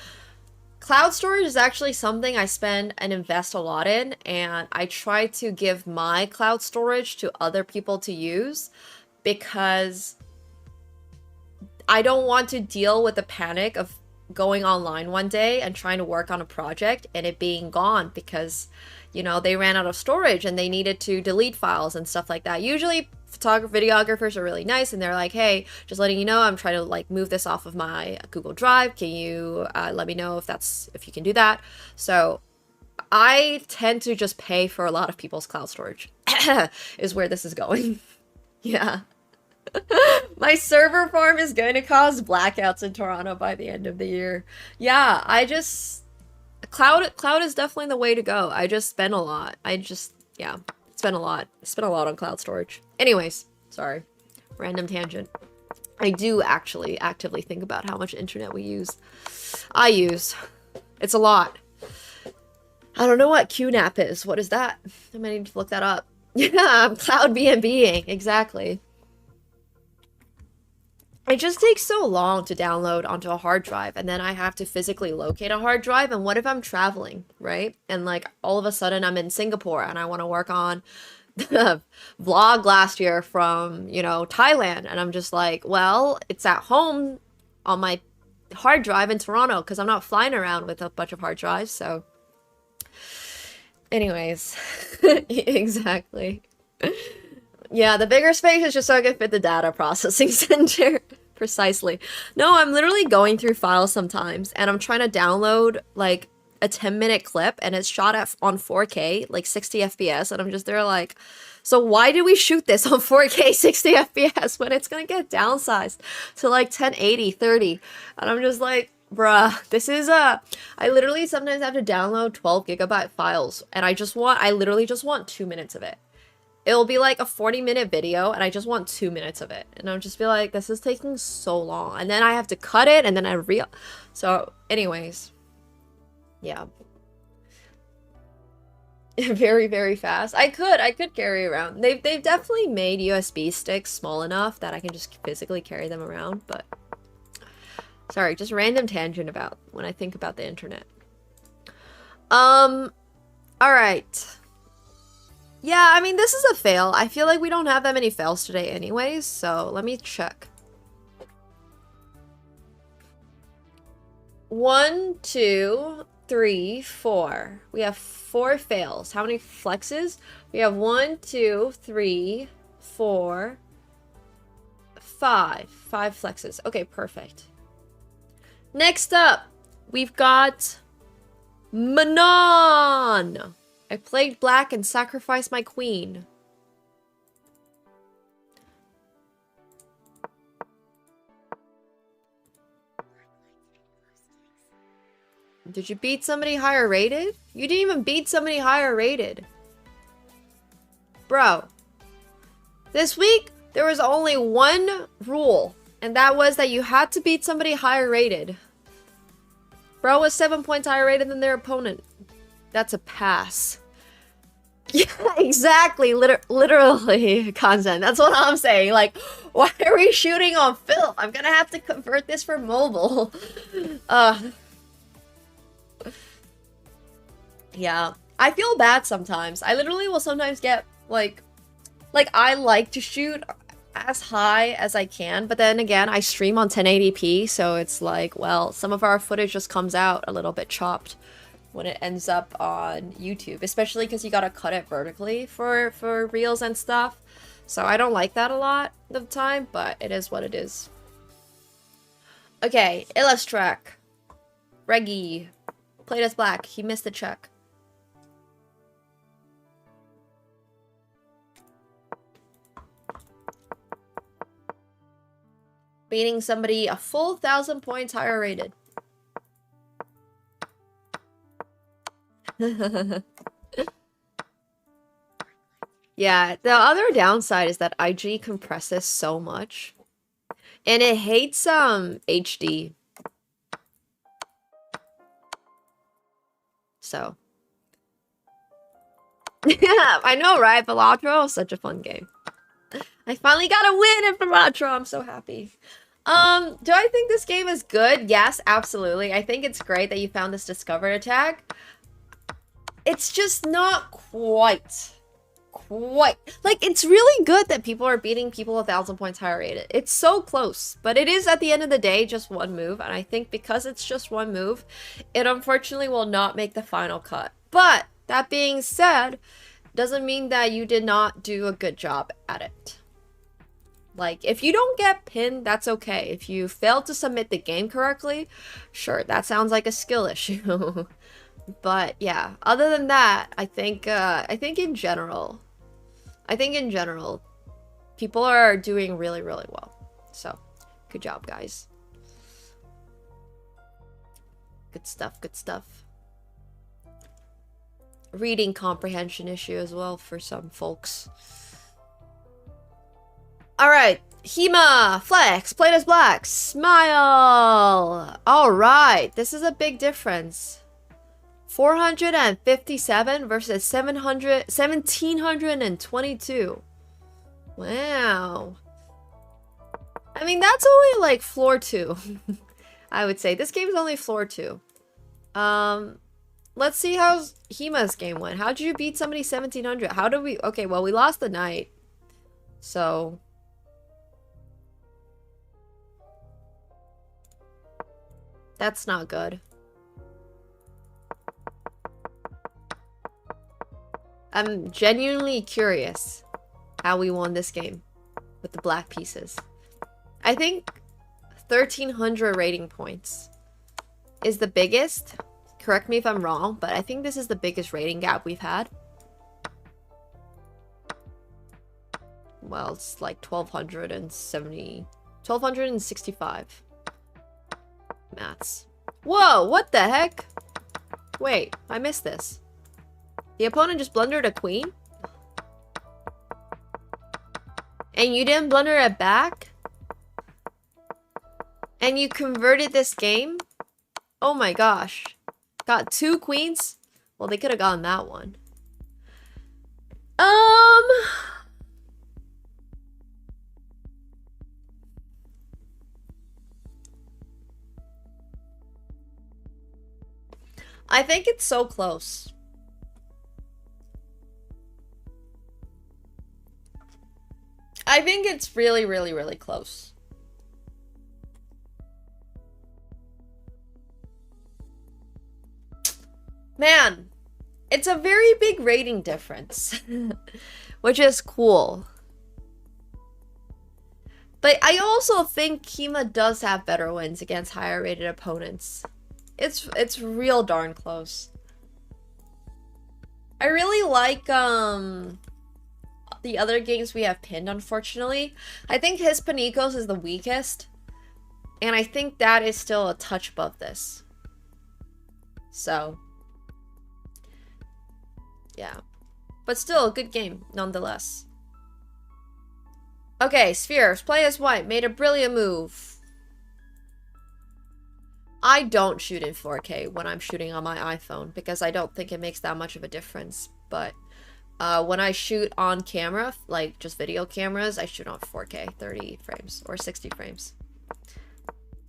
cloud storage is actually something I spend and invest a lot in, and I try to give my cloud storage to other people to use because I don't want to deal with the panic of going online one day and trying to work on a project and it being gone because, you know, they ran out of storage and they needed to delete files and stuff like that. Usually videographers are really nice and they're like, hey, just letting you know, I'm trying to like move this off of my Google Drive. Can you let me know if you can do that? So I tend to just pay for a lot of people's cloud storage is where this is going. Yeah. My server farm is going to cause blackouts in Toronto by the end of the year. Yeah, cloud is definitely the way to go. I just spend a lot. Spend a lot on cloud storage. Anyways, sorry. Random tangent. I do actually actively think about how much internet we use. It's a lot. I don't know what QNAP is. What is that? I might need to look that up. Yeah, I'm cloud BNBing. Exactly. It just takes so long to download onto a hard drive, and then I have to physically locate a hard drive, and what if I'm traveling, right? And like all of a sudden I'm in Singapore and I want to work on the vlog last year from, you know, Thailand, and I'm just like, well, it's at home on my hard drive in Toronto because I'm not flying around with a bunch of hard drives, so anyways. Exactly. Yeah, the bigger space is just so I can fit the data processing center. Precisely. No, I'm literally going through files sometimes, and I'm trying to download, like, a 10-minute clip, and it's shot on 4K, like 60 FPS, and I'm just there like, so why did we shoot this on 4K 60 FPS when it's gonna get downsized to, like, 1080, 30? And I'm just like, bruh, this is I literally sometimes have to download 12 gigabyte files, and I literally just want 2 minutes of it. It'll be like a 40-minute video, and I just want 2 minutes of it. And I'll just be like, this is taking so long. And then I have to cut it, and then So, anyways. Yeah. Very, very fast. I could carry around. They've definitely made USB sticks small enough that I can just physically carry them around, but... Sorry, just random tangent about when I think about the internet. Alright. Yeah, I mean, this is a fail. I feel like we don't have that many fails today anyways, so let me check. 1, 2, 3, 4. We have 4 fails. How many flexes? We have 1, 2, 3, 4, 5. 5 flexes. Okay, perfect. Next up, we've got Manon. I played black and sacrificed my queen. Did you beat somebody higher rated? You didn't even beat somebody higher rated. Bro. This week, there was only one rule, and that was that you had to beat somebody higher rated. Bro was 7 points higher rated than their opponent. That's a pass. Yeah, exactly. Literally content. That's what I'm saying. Like, why are we shooting on film? I'm gonna have to convert this for mobile. Yeah. I feel bad sometimes. I literally will sometimes get, like I like to shoot. as high as I can, but then again, I stream on 1080p, so it's like, well, some of our footage just comes out a little bit chopped when it ends up on YouTube, especially because you gotta cut it vertically for reels and stuff. So I don't like that a lot of the time, but it is what it is. Okay, Illustrac. Reggie. Played as black. He missed the check. Beating somebody a full 1,000 points higher rated. Yeah, the other downside is that IG compresses so much. And it hates HD. So. Yeah, I know, right? Balatro is such a fun game. I finally got a win in Balatro. I'm so happy. Do I think this game is good? Yes, absolutely. I think it's great that you found this discovered attack. It's just not quite. Like, it's really good that people are beating people 1,000 points higher rated. It's so close, but it is at the end of the day just one move, and I think because it's just one move, it unfortunately will not make the final cut. But that being said, doesn't mean that you did not do a good job at it. Like, if you don't get pinned, that's okay. If you fail to submit the game correctly, sure, that sounds like a skill issue. But yeah, other than that, I think in general, people are doing really, really well. So, good job, guys. Good stuff, good stuff. Reading comprehension issue as well for some folks. Alright, Hema, Flex, played as black, Smile. Alright, this is a big difference. 457 versus 1722. Wow. I mean, that's only like floor 2. I would say. This game's only floor 2. Let's see how Hema's game went. How did you beat somebody 1700? How did we... Okay, well, we lost the knight. So... That's not good. I'm genuinely curious how we won this game with the black pieces. I think 1,300 rating points is the biggest. Correct me if I'm wrong, but I think this is the biggest rating gap we've had. Well, it's like 1,265. Maths. Whoa, what the heck? Wait, I missed this. The opponent just blundered a queen? And you didn't blunder it back? And you converted this game? Oh my gosh. Got 2 queens? Well, they could have gotten that one. I think it's so close. I think it's really, really, really close. Man, it's a very big rating difference, which is cool. But I also think Kima does have better wins against higher rated opponents. It's real darn close. I really like the other games we have pinned, unfortunately. I think Hispanicos is the weakest, and I think that is still a touch above this. So, yeah. But still, a good game, nonetheless. Okay, Spheres, play as white, made a brilliant move. I don't shoot in 4K when I'm shooting on my iPhone, because I don't think it makes that much of a difference, but when I shoot on camera, like just video cameras, I shoot on 4K, 30 frames, or 60 frames.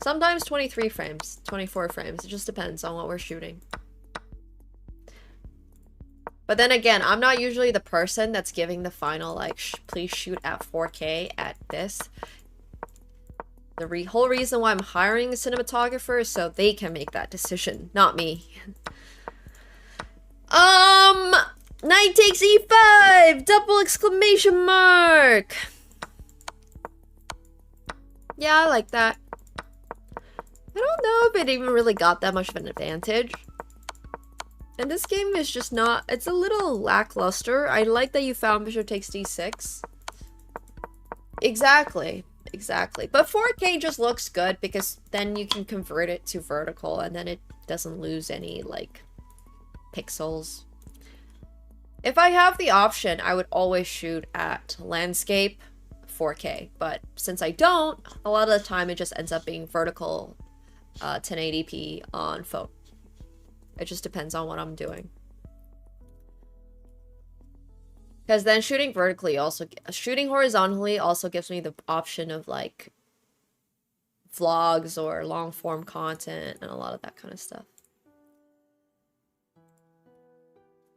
Sometimes 23 frames, 24 frames, it just depends on what we're shooting. But then again, I'm not usually the person that's giving the final, like, please shoot at 4K at this. The whole reason why I'm hiring a cinematographer is so they can make that decision, not me. Knight takes e5! Double exclamation mark! Yeah, I like that. I don't know if it even really got that much of an advantage. And this game is just not... It's a little lackluster. I like that you found bishop takes d6. Exactly. Exactly. But 4K just looks good because then you can convert it to vertical and then it doesn't lose any, like, pixels. If I have the option, I would always shoot at landscape 4K. But since I don't, a lot of the time it just ends up being vertical 1080p on phone. It just depends on what I'm doing. Because then shooting horizontally also gives me the option of like vlogs or long form content and a lot of that kind of stuff.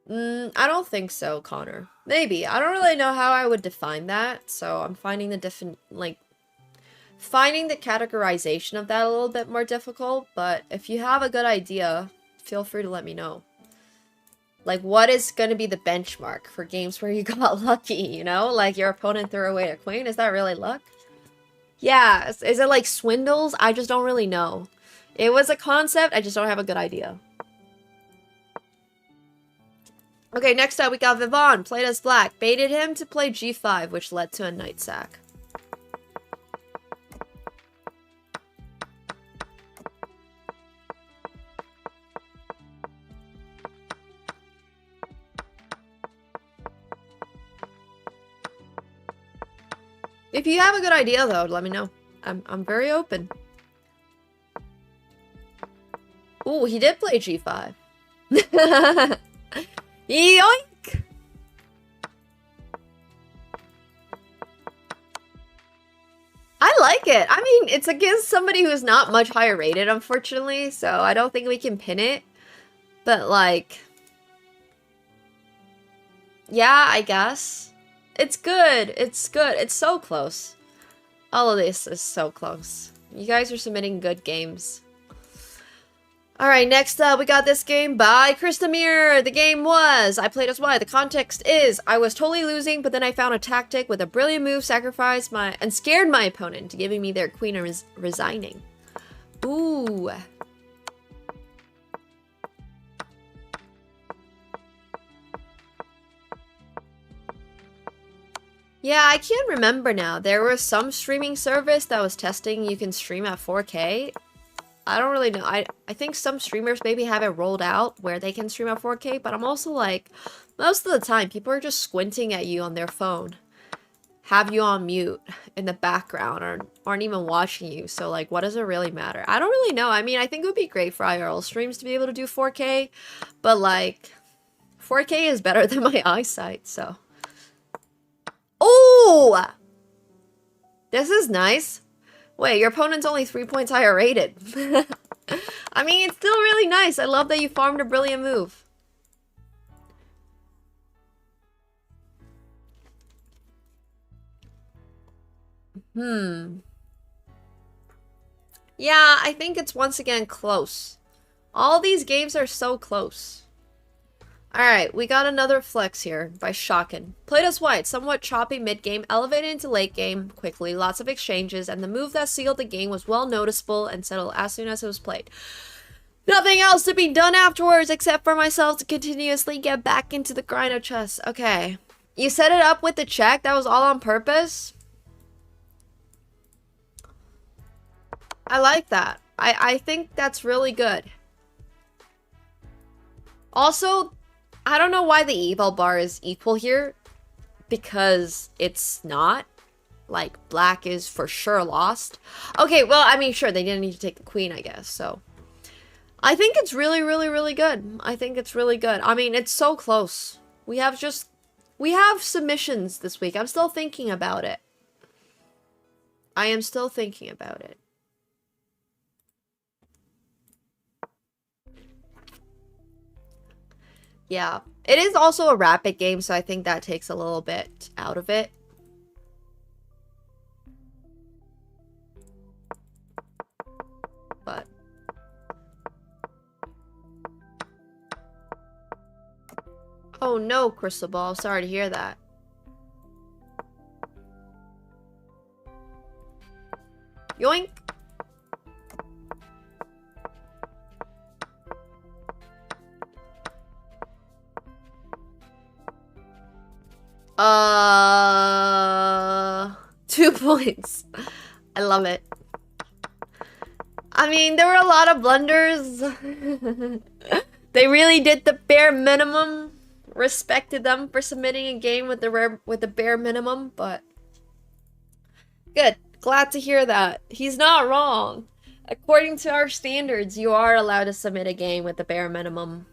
I don't think so, Connor. Maybe. I don't really know how I would define that, so I'm finding the finding the categorization of that a little bit more difficult, but if you have a good idea, feel free to let me know. Like, what is going to be the benchmark for games where you got lucky, you know? Like, your opponent threw away a queen? Is that really luck? Yeah, is it like swindles? I just don't really know. It was a concept, I just don't have a good idea. Okay, next up we got Vivon, played as black. Baited him to play g5, which led to a knight sack. If you have a good idea, though, let me know. I'm very open. Ooh, he did play g5. Yoink! I like it. I mean, it's against somebody who's not much higher rated, unfortunately, so I don't think we can pin it. But, like... yeah, I guess. It's good. It's good. It's so close. All of this is so close. You guys are submitting good games. Alright, next up, we got this game by Kristamir. The game was, I played as white. The context is, I was totally losing, but then I found a tactic with a brilliant move, sacrificed and scared my opponent into giving me their queen and resigning. Ooh. Yeah, I can't remember now. There was some streaming service that was testing you can stream at 4K. I don't really know. I think some streamers maybe have it rolled out where they can stream at 4K, but I'm also like, most of the time, people are just squinting at you on their phone. Have you on mute in the background or aren't even watching you. So like, what does it really matter? I don't really know. I mean, I think it would be great for IRL streams to be able to do 4K, but like, 4K is better than my eyesight, so... Oh! This is nice. Wait, your opponent's only 3 points higher rated. I mean, it's still really nice. I love that you farmed a brilliant move. Yeah, I think it's once again close. All these games are so close. Alright, we got another flex here by Shotgun. Played as white, somewhat choppy mid-game, elevated into late game quickly, lots of exchanges, and the move that sealed the game was well noticeable and settled as soon as it was played. Nothing else to be done afterwards except for myself to continuously get back into the grind of chess. Okay. You set it up with the check? That was all on purpose? I like that. I think that's really good. Also... I don't know why the eval bar is equal here, because it's not. Like, black is for sure lost. Okay, well, I mean, sure, they didn't need to take the queen, I guess, so. I think it's really, really, really good. I think it's really good. I mean, it's so close. We have submissions this week. I'm still thinking about it. I am still thinking about it. Yeah. It is also a rapid game, so I think that takes a little bit out of it. But oh no, Crystal Ball. Sorry to hear that. Yoink. Uh, 2 points. I love it. I mean, there were a lot of blunders. They really did the bare minimum. Respected them for submitting a game with the bare minimum, but good. Glad to hear that. He's not wrong. According to our standards, you are allowed to submit a game with the bare minimum.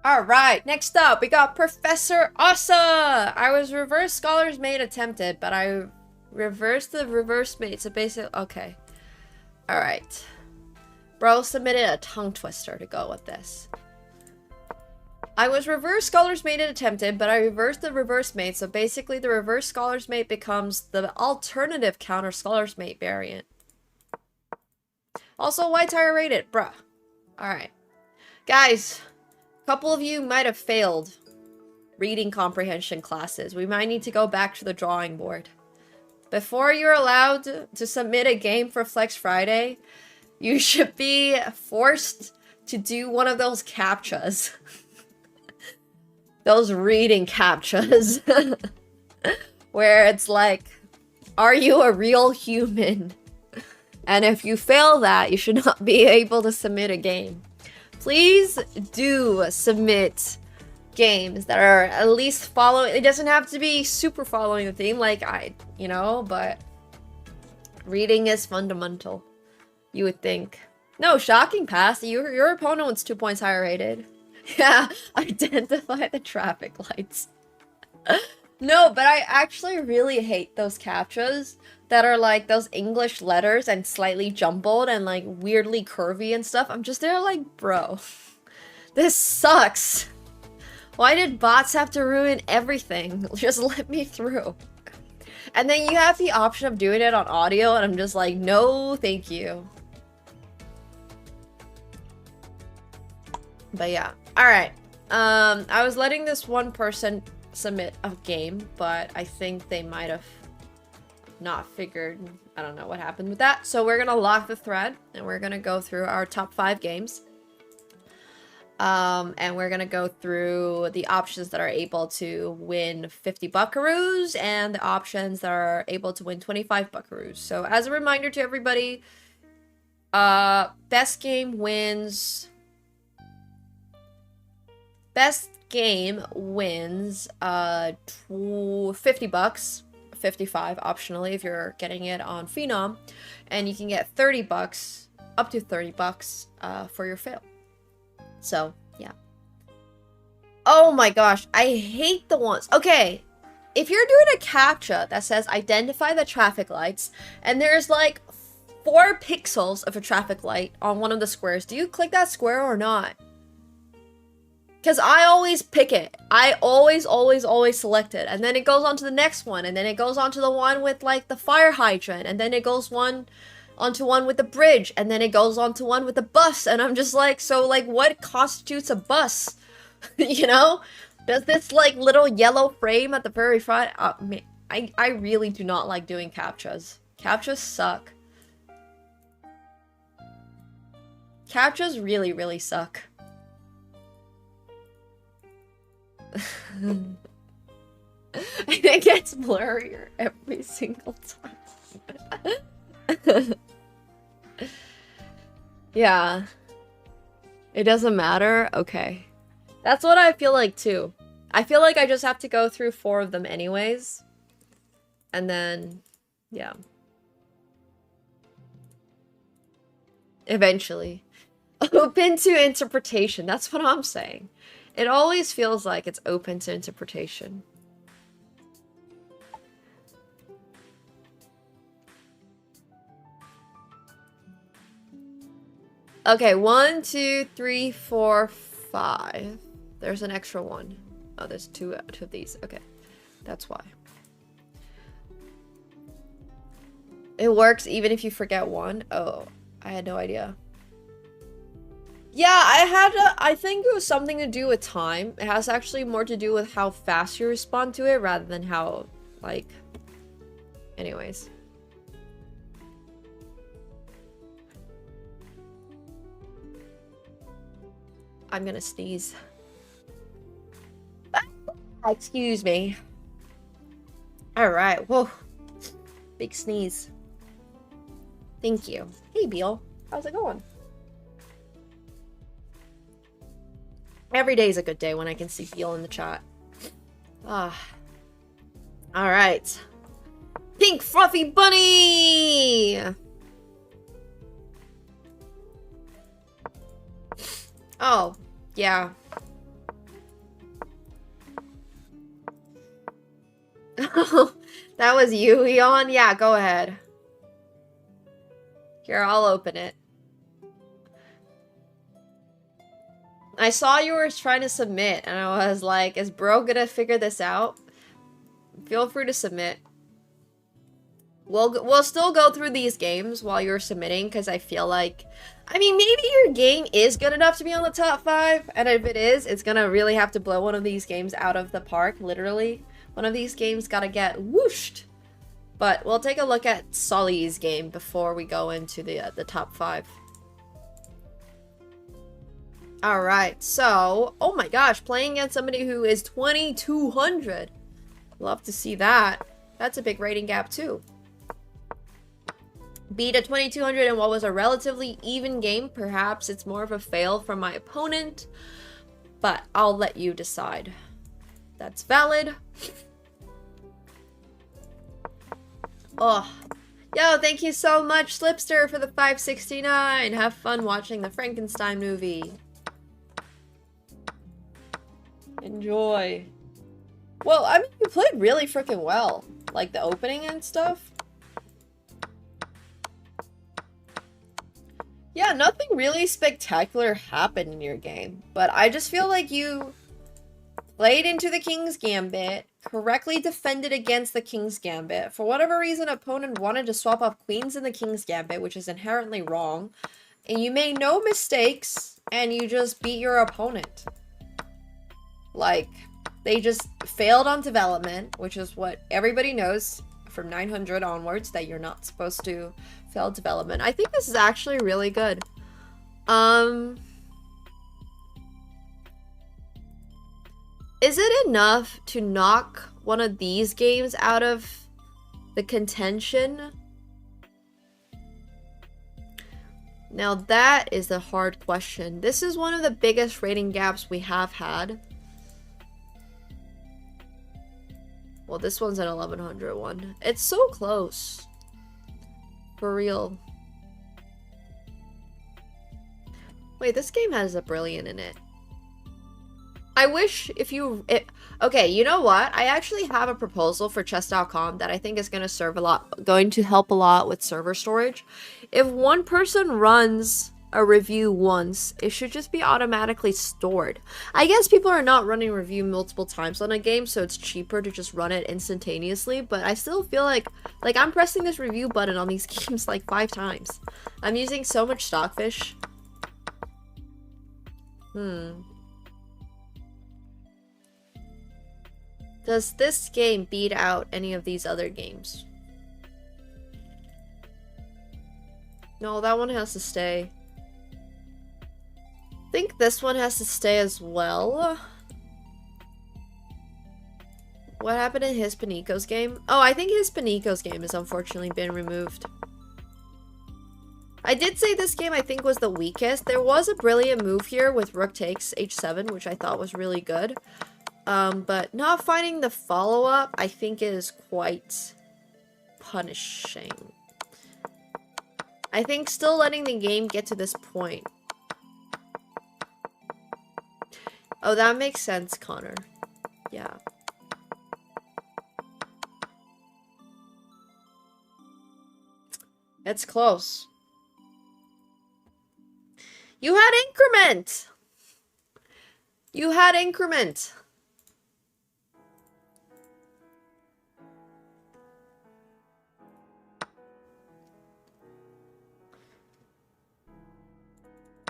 Alright, next up, we got Professor Asa! I was reverse scholars mate attempted, but I reversed the reverse mate, so basically, okay. Alright. Bro submitted a tongue twister to go with this. I was reverse scholars mate attempted, but I reversed the reverse mate, so basically the reverse scholars mate becomes the alternative counter scholars mate variant. Also, why tire rated? Bruh. Alright. Guys, a couple of you might have failed reading comprehension classes. We might need to go back to the drawing board. Before you're allowed to submit a game for Flex Friday, you should be forced to do one of those CAPTCHAs. Those reading CAPTCHAs. Where it's like, are you a real human? And if you fail that, you should not be able to submit a game. Please do submit games that are at least following. It doesn't have to be super following the theme, like but reading is fundamental. You would think. No, shocking pass. Your opponent was 2 points higher rated. Yeah, identify the traffic lights. No, but I actually really hate those CAPTCHAs that are like those English letters and slightly jumbled and like weirdly curvy and stuff. I'm just there like, bro, this sucks. Why did bots have to ruin everything? Just let me through. And then you have the option of doing it on audio, and I'm just like, no, thank you. But yeah. Alright. I was letting this one person submit a game, but I think they might have not figured. I don't know what happened with that. So we're gonna lock the thread, and we're gonna go through our top 5 games. And we're gonna go through the options that are able to win 50 buckaroos and the options that are able to win 25 buckaroos. So as a reminder to everybody, best game wins 50 bucks, 55 optionally if you're getting it on Phenom, and you can get 30 bucks, up to 30 bucks for your fail. So, yeah. Oh my gosh, I hate the ones. Okay, if you're doing a CAPTCHA that says identify the traffic lights, and there's like 4 pixels of a traffic light on one of the squares, do you click that square or not? Because I always pick it. I always select it. And then it goes on to the next one, and then it goes on to the one with like the fire hydrant, and then it goes onto one with the bridge, and then it goes on to one with the bus, and I'm just like, so like what constitutes a bus? You know? Does this like little yellow frame at the very front? I really do not like doing CAPTCHAs. CAPTCHAs suck. CAPTCHAs really suck. It gets blurrier every single time. Yeah. It doesn't matter? Okay. That's what I feel like too. I feel like I just have to go through 4 of them anyways. And then, yeah. Eventually. Open to interpretation. That's what I'm saying. It always feels like it's open to interpretation. Okay, 1, 2, 3, 4, 5. There's an extra one. Oh, there's two of these. Okay, that's why. It works even if you forget one. Oh, I had no idea. Yeah, I think it was something to do with time. It has actually more to do with how fast you respond to it rather than how, like... Anyways. I'm gonna sneeze. Excuse me. Alright, whoa. Big sneeze. Thank you. Hey, Beal. How's it going? Every day is a good day when I can see Beal in the chat. Ah. Alright. Pink Fluffy Bunny! Oh, yeah. That was you, Eon? Yeah, go ahead. Here, I'll open it. I saw you were trying to submit, and I was like, is bro gonna figure this out? Feel free to submit. We'll still go through these games while you're submitting, because I feel like... I mean, maybe your game is good enough to be on the top 5, and if it is, it's gonna really have to blow one of these games out of the park, literally. One of these games gotta get whooshed. But we'll take a look at Sully's game before we go into the top 5. Alright, so... Oh my gosh, playing against somebody who is 2200. Love to see that. That's a big rating gap too. Beat a 2200 in what was a relatively even game. Perhaps it's more of a fail from my opponent, but I'll let you decide. That's valid. Oh, yo, thank you so much, Slipster, for the 569. Have fun watching the Frankenstein movie. Enjoy. Well, I mean, you played really freaking well. Like, the opening and stuff. Yeah, nothing really spectacular happened in your game. But I just feel like you played into the King's Gambit, correctly defended against the King's Gambit. For whatever reason, opponent wanted to swap off queens in the King's Gambit, which is inherently wrong. And you made no mistakes, and you just beat your opponent. Like, they just failed on development, which is what everybody knows from 900 onwards, that you're not supposed to fail development. I think this is actually really good. Is it enough to knock one of these games out of the contention? Now that is a hard question. This is one of the biggest rating gaps we have had. Well, this one's an 1100 one. It's so close. For real. Wait, this game has a brilliant in it. I wish if you... okay, you know what? I actually have a proposal for chess.com that I think is going to help a lot with server storage. If one person runs a review once, it should just be automatically stored. I guess people are not running review multiple times on a game, so it's cheaper to just run it instantaneously, but I still feel like I'm pressing this review button on these games like 5 times. I'm using so much Stockfish. Does this game beat out any of these other games? No, that one has to stay. I think this one has to stay as well. What happened in Hispanico's game? Oh, I think Hispanico's game has unfortunately been removed. I did say this game I think was the weakest. There was a brilliant move here with Rook takes H7, which I thought was really good. But not finding the follow-up, I think, is quite punishing. I think still letting the game get to this point. Oh, that makes sense, Connor. Yeah. It's close. You had increment! You had increment!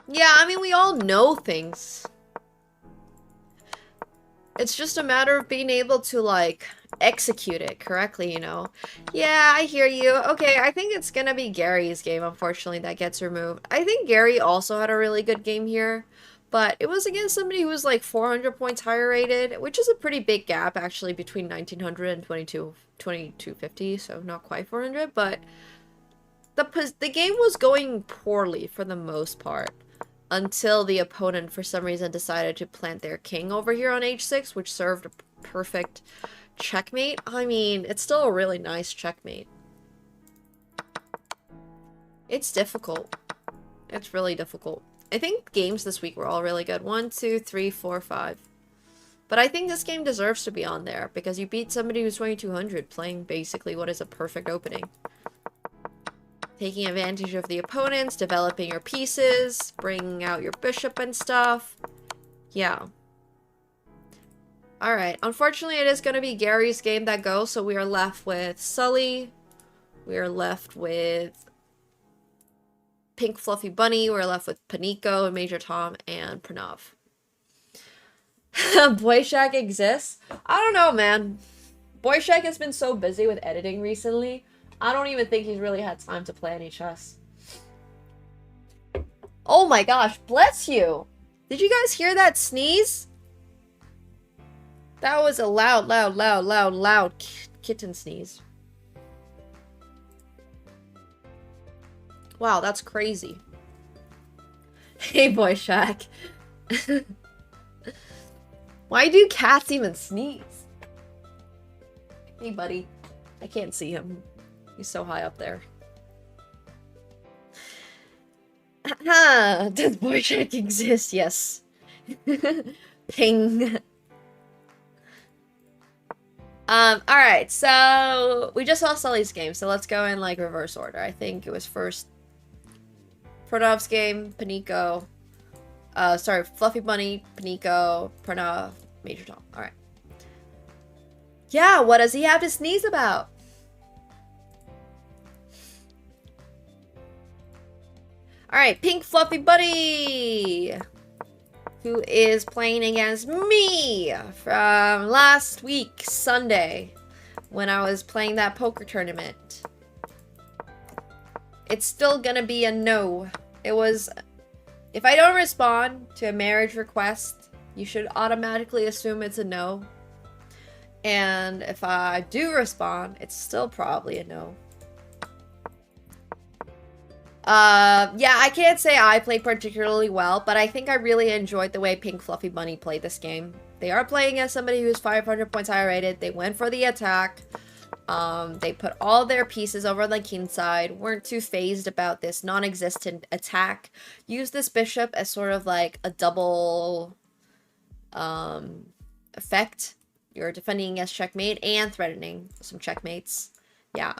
Yeah, I mean, we all know things. It's just a matter of being able to, like, execute it correctly, you know? Yeah, I hear you. Okay, I think it's gonna be Gary's game, unfortunately, that gets removed. I think Gary also had a really good game here, but it was against somebody who was, like, 400 points higher rated, which is a pretty big gap, actually, between 1900 and 2250, so not quite 400, but the game was going poorly for the most part. Until the opponent, for some reason, decided to plant their king over here on h6, which served a perfect checkmate. I mean, it's still a really nice checkmate. It's difficult. It's really difficult. I think games this week were all really good. 1, 2, 3, 4, 5. But I think this game deserves to be on there, because you beat somebody who's 2200 playing basically what is a perfect opening. Taking advantage of the opponents, developing your pieces, bringing out your bishop and stuff. Yeah. Alright, unfortunately it is going to be Gary's game that goes, so we are left with Sully. We are left with Pink Fluffy Bunny. We're left with Paniko and Major Tom and Pranav. Boyshak exists? I don't know, man. Boyshak has been so busy with editing recently. I don't even think he's really had time to play any chess. Oh my gosh, bless you! Did you guys hear that sneeze? That was a loud kitten sneeze. Wow, that's crazy. Hey, Boyshak. Why do cats even sneeze? Hey, buddy. I can't see him. He's so high up there. Does Boyshak exist? Yes. Ping. Alright, so we just saw Sully's game, so let's go in like reverse order. I think it was first Pranav's game, Paniko. Sorry, Fluffy Bunny, Paniko, Pranav, Major Tom. Alright. Yeah, what does he have to sneeze about? Alright, Pink Fluffy Bunny! Who is playing against me from last week, Sunday, when I was playing that poker tournament. It's still gonna be a no. It was... If I don't respond to a marriage request, you should automatically assume it's a no. And if I do respond, it's still probably a no. Yeah, I can't say I played particularly well, but I think I really enjoyed the way Pink Fluffy Bunny played this game. They are playing as somebody who's 500 points higher rated. They went for the attack. They put all their pieces over on the king side, weren't too phased about this non-existent attack. Used this bishop as sort of like a double effect. You're defending against checkmate and threatening some checkmates. Yeah.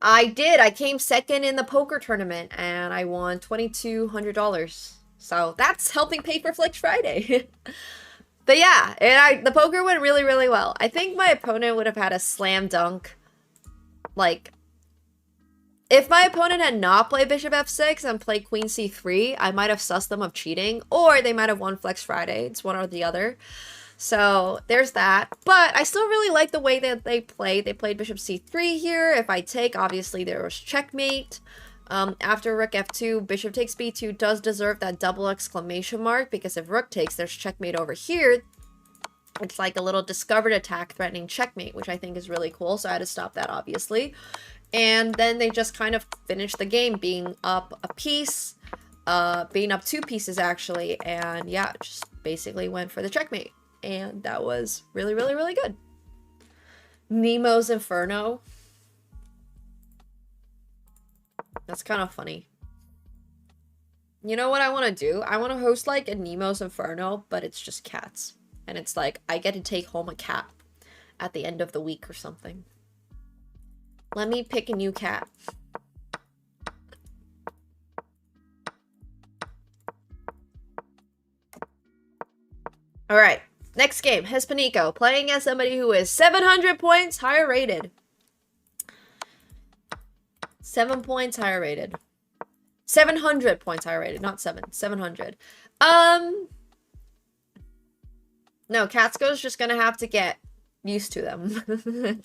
I did. I came second in the poker tournament and I won $2,200. So that's helping pay for Flex Friday. But yeah, the poker went really, really well. I think my opponent would have had a slam dunk. Like, if my opponent had not played Bishop F6 and played Queen C3, I might have sussed them of cheating. Or they might have won Flex Friday. It's one or the other. So there's that. But I still really like the way that they played. They played Bishop C3 here. If I take, obviously there was checkmate. After Rook F2, Bishop takes B2 does deserve that double exclamation mark, because if Rook takes, there's checkmate over here. It's like a little discovered attack threatening checkmate, which I think is really cool, so I had to stop that, obviously. And then they just kind of finished the game, being up a piece, being up 2 pieces, actually, and yeah, just basically went for the checkmate. And that was really, really, really good. Nemo's Inferno. That's kind of funny. You know what I want to do? I want to host like a Nemo's Inferno, but it's just cats. And it's like, I get to take home a cat at the end of the week or something. Let me pick a new cat. Alright, next game. Hispanico, playing as somebody who is 700 points higher rated. 7 points higher rated. 700 points higher rated, not 7. 700. No, Katsuko's just gonna have to get used to them.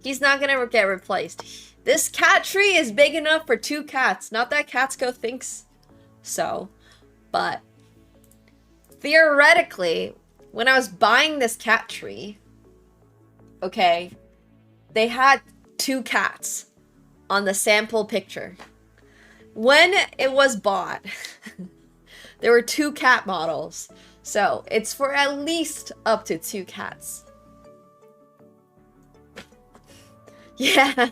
He's not gonna get replaced. This cat tree is big enough for 2 cats. Not that Katsuko thinks so, but theoretically, when I was buying this cat tree, okay, they had 2 cats on the sample picture. When it was bought, there were 2 cat models. So, it's for at least up to 2 cats. Yeah.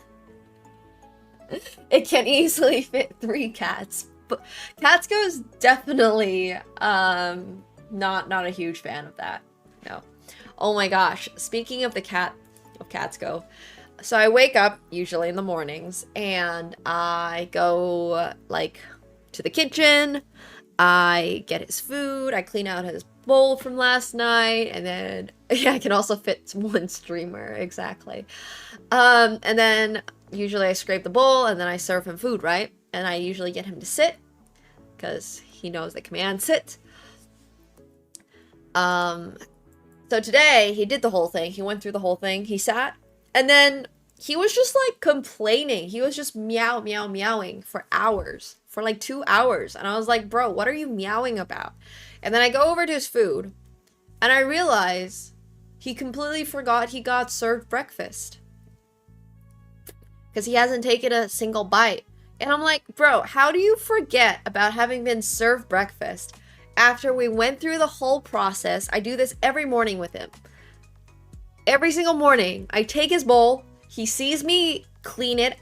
It can easily fit 3 cats. But Katsuko is definitely not a huge fan of that. No. Oh my gosh. Speaking of the cat of Katsuko, so I wake up usually in the mornings and I go like to the kitchen. I get his food, I clean out his bowl from last night, and then, yeah, I can also fit 1 streamer, exactly. And then, usually I scrape the bowl, and then I serve him food, right? And I usually get him to sit, because he knows the command sit. So today, he did the whole thing, he went through the whole thing, he sat, and then he was just, like, complaining. He was just meow, meow, meowing for hours. For like 2 hours. And I was like, bro, what are you meowing about? And then I go over to his food. And I realize he completely forgot he got served breakfast. Because he hasn't taken a single bite. And I'm like, bro, how do you forget about having been served breakfast after we went through the whole process? I do this every morning with him. Every single morning. I take his bowl. He sees me clean it.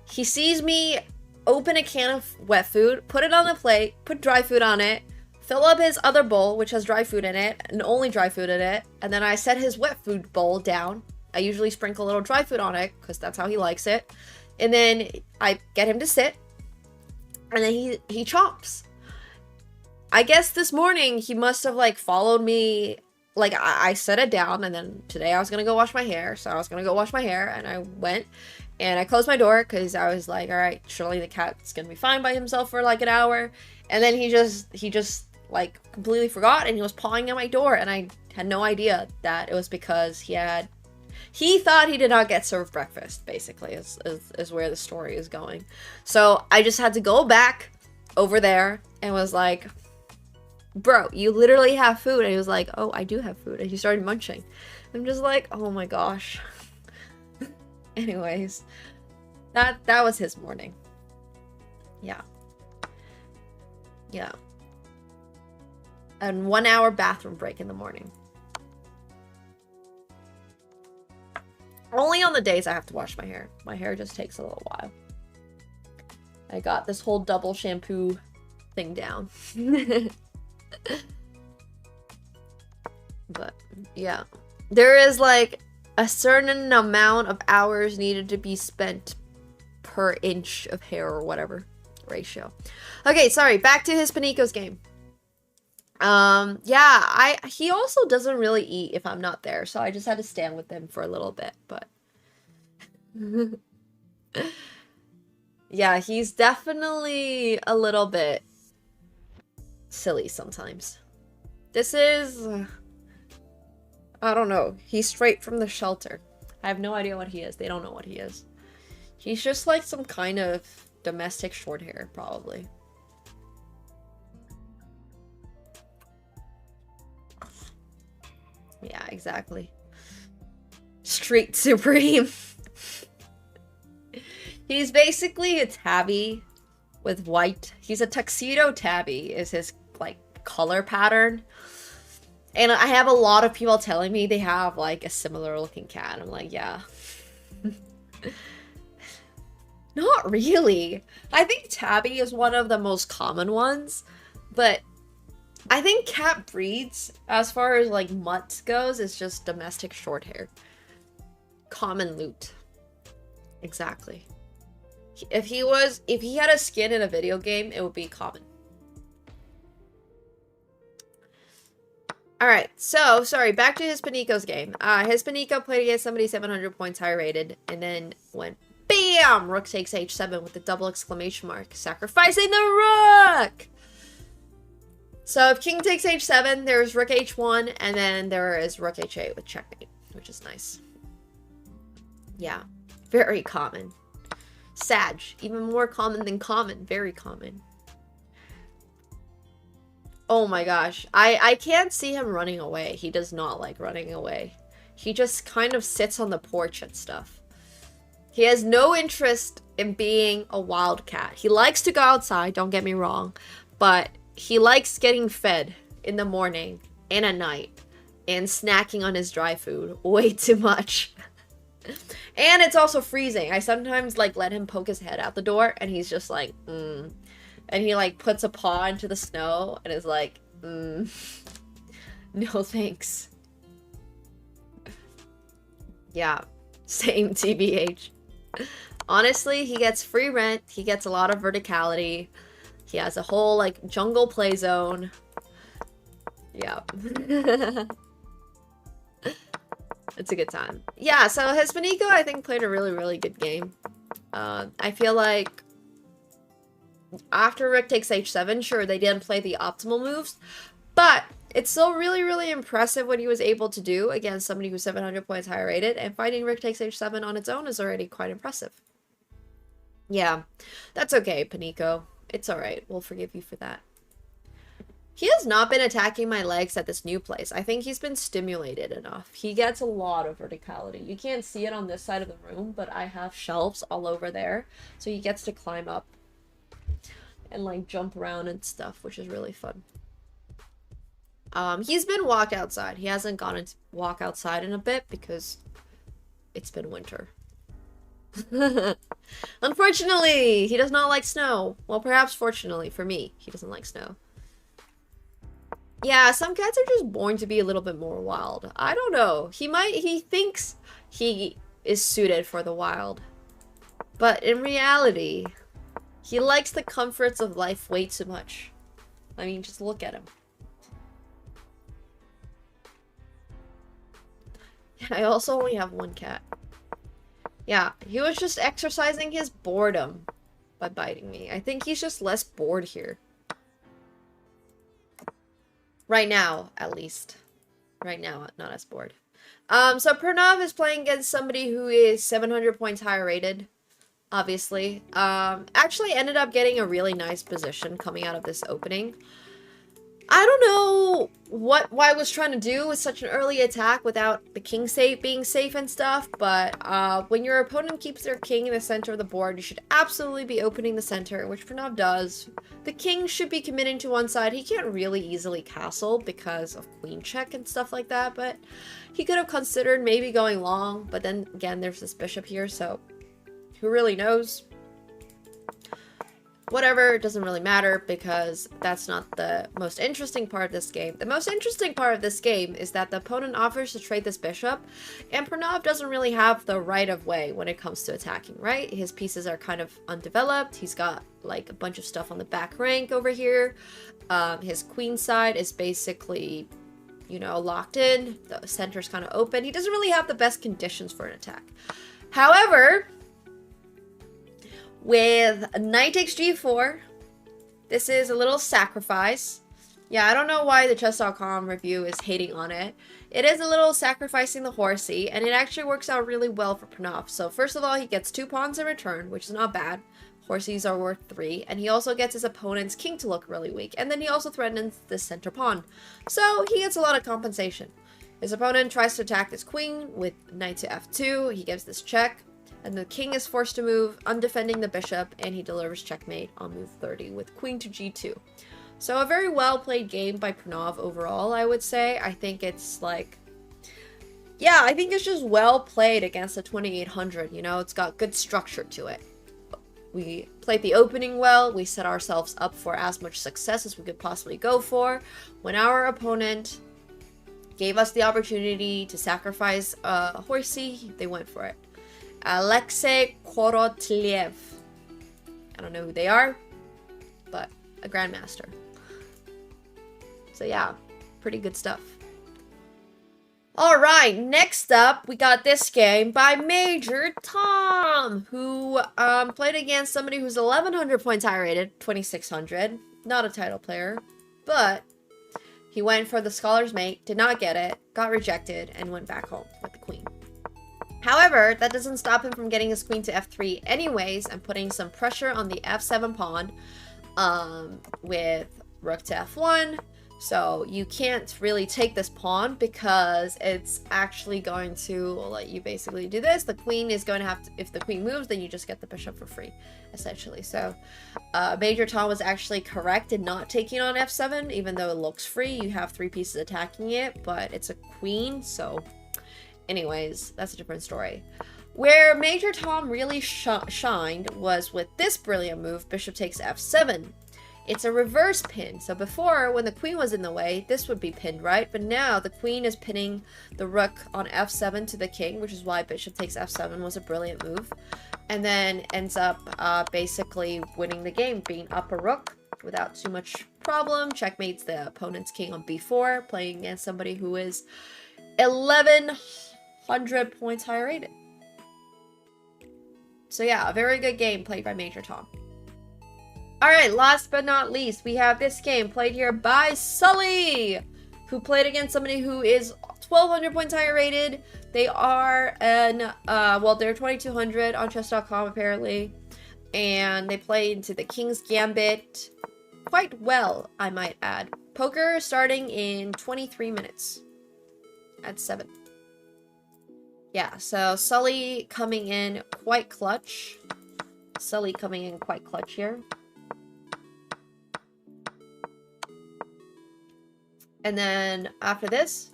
He sees me open a can of wet food, put it on the plate, put dry food on it, fill up his other bowl, which has dry food in it, and only dry food in it, and then I set his wet food bowl down. I usually sprinkle a little dry food on it, because that's how he likes it. And then I get him to sit, and then he chomps. I guess this morning, he must have, like, followed me. Like, I set it down, and then today I was gonna go wash my hair, so I was gonna go wash my hair, and I went. And I closed my door because I was like, all right, surely the cat's gonna be fine by himself for like an hour. And then he just like completely forgot and he was pawing at my door. And I had no idea that it was because he thought he did not get served breakfast, basically, is where the story is going. So I just had to go back over there and was like, bro, you literally have food. And he was like, oh, I do have food. And he started munching. I'm just like, oh my gosh. Anyways, that was his morning. Yeah. Yeah. And 1 hour bathroom break in the morning. Only on the days I have to wash my hair. My hair just takes a little while. I got this whole double shampoo thing down. But, yeah. There is, like, a certain amount of hours needed to be spent per inch of hair or whatever ratio. Okay, sorry, back to Hispanico's game. Yeah, he also doesn't really eat if I'm not there, so I just had to stand with him for a little bit, but yeah, he's definitely a little bit silly sometimes. This is, I don't know. He's straight from the shelter. I have no idea what he is. They don't know what he is. He's just like some kind of domestic short hair, probably. Yeah, exactly. Street Supreme. He's basically a tabby with white. He's a tuxedo tabby is his like color pattern. And I have a lot of people telling me they have, like, a similar looking cat. I'm like, yeah. Not really. I think tabby is one of the most common ones. But I think cat breeds, as far as, like, mutts goes, is just domestic short hair. Common loot. Exactly. If he had a skin in a video game, it would be common. Alright, so, sorry, back to Hispanico's game. Hispanico played against somebody 700 points high rated, and then went BAM! Rook takes h7 with the double exclamation mark. Sacrificing the rook! So if king takes h7, there's rook h1, and then there is rook h8 with checkmate, which is nice. Yeah, very common. Sag, even more common than common, very common. Oh my gosh, I can't see him running away. He does not like running away. He just kind of sits on the porch and stuff. He has no interest in being a wildcat. He likes to go outside, don't get me wrong, but he likes getting fed in the morning and at night and snacking on his dry food way too much. And it's also freezing. I sometimes like let him poke his head out the door and he's just like, And he like puts a paw into the snow and is like, no thanks. Yeah, same TBH. Honestly, he gets free rent, he gets a lot of verticality, he has a whole like jungle play zone. Yeah. It's a good time. Yeah, so Hispanico I think played a really good game. I feel like after rook takes h7, sure, they didn't play the optimal moves, but it's still really impressive what he was able to do against somebody who's 700 points higher rated, and fighting rook takes h7 on its own is already quite impressive. Yeah, that's okay, Panico. It's alright. We'll forgive you for that. He has not been attacking my legs at this new place. I think he's been stimulated enough. He gets a lot of verticality. You can't see it on this side of the room, but I have shelves all over there, so he gets to climb up and like jump around and stuff, which is really fun. He's been walk outside. He hasn't gone to walk outside in a bit because it's been winter. Unfortunately, he does not like snow. Well, perhaps fortunately for me, he doesn't like snow. Yeah, some cats are just born to be a little bit more wild. I don't know. He thinks he is suited for the wild. But in reality, he likes the comforts of life way too much. I mean, just look at him. I also only have one cat. Yeah, he was just exercising his boredom by biting me. I think he's just less bored here. Right now, at least. Right now, not as bored. So Pranav is playing against somebody who is 700 points higher rated. Obviously. Actually ended up getting a really nice position coming out of this opening. I don't know why I was trying to do with such an early attack without the king being safe and stuff, but when your opponent keeps their king in the center of the board, you should absolutely be opening the center, which Pranav does. The king should be committing to one side. He can't really easily castle because of queen check and stuff like that, but he could have considered maybe going long, but then again, there's this bishop here, so who really knows? Whatever, it doesn't really matter because that's not the most interesting part of this game. The most interesting part of this game is that the opponent offers to trade this bishop, and Pranav doesn't really have the right of way when it comes to attacking, right? His pieces are kind of undeveloped. He's got like a bunch of stuff on the back rank over here. His queen side is basically, you know, locked in. The center's kind of open. He doesn't really have the best conditions for an attack. However, with knight takes g4, this is a little sacrifice. Yeah, I don't know why the chess.com review is hating on it. It is a little sacrificing the horsey, and it actually works out really well for Pranav. So first of all, he gets 2 pawns in return, which is not bad. Horsies are worth 3, and he also gets his opponent's king to look really weak, and then he also threatens the center pawn. So he gets a lot of compensation. His opponent tries to attack this queen with knight to f2, he gives this check, and the king is forced to move, undefending the bishop, and he delivers checkmate on move 30 with queen to g2. So a very well played game by Pranav overall, I would say. I think it's like, yeah, I think it's just well played against the 2800, you know, it's got good structure to it. We played the opening well, we set ourselves up for as much success as we could possibly go for. When our opponent gave us the opportunity to sacrifice a horsey, they went for it. Alexei Korotlyev. I don't know who they are, but a grandmaster. So yeah, pretty good stuff. Alright, next up, we got this game by Major Tom, who played against somebody who's 1100 points high rated, 2600. Not a title player, but he went for the Scholar's Mate, did not get it, got rejected, and went back home with the queen. However, that doesn't stop him from getting his queen to f3 anyways, and putting some pressure on the f7 pawn with rook to f1. So you can't really take this pawn because it's actually going to let you basically do this. The queen is going to have to, if the queen moves, then you just get the bishop for free, essentially. So Major Tom was actually correct in not taking on f7, even though it looks free. You have 3 pieces attacking it, but it's a queen, so anyways, that's a different story. Where Major Tom really shined was with this brilliant move, bishop takes f7. It's a reverse pin. So before, when the queen was in the way, this would be pinned, right? But now the queen is pinning the rook on f7 to the king, which is why bishop takes f7 was a brilliant move. And then ends up basically winning the game, being up a rook without too much problem. Checkmates the opponent's king on b4, playing against somebody who is 1100 points higher rated. So yeah, a very good game played by Major Tom. Alright, last but not least, we have this game played here by Sully, who played against somebody who is 1200 points higher rated. They are well, they're 2200 on chess.com apparently, and they play into the King's Gambit quite well, I might add. Poker starting in 23 minutes at 7. Yeah, so Sully coming in quite clutch. Sully coming in quite clutch here. And then after this,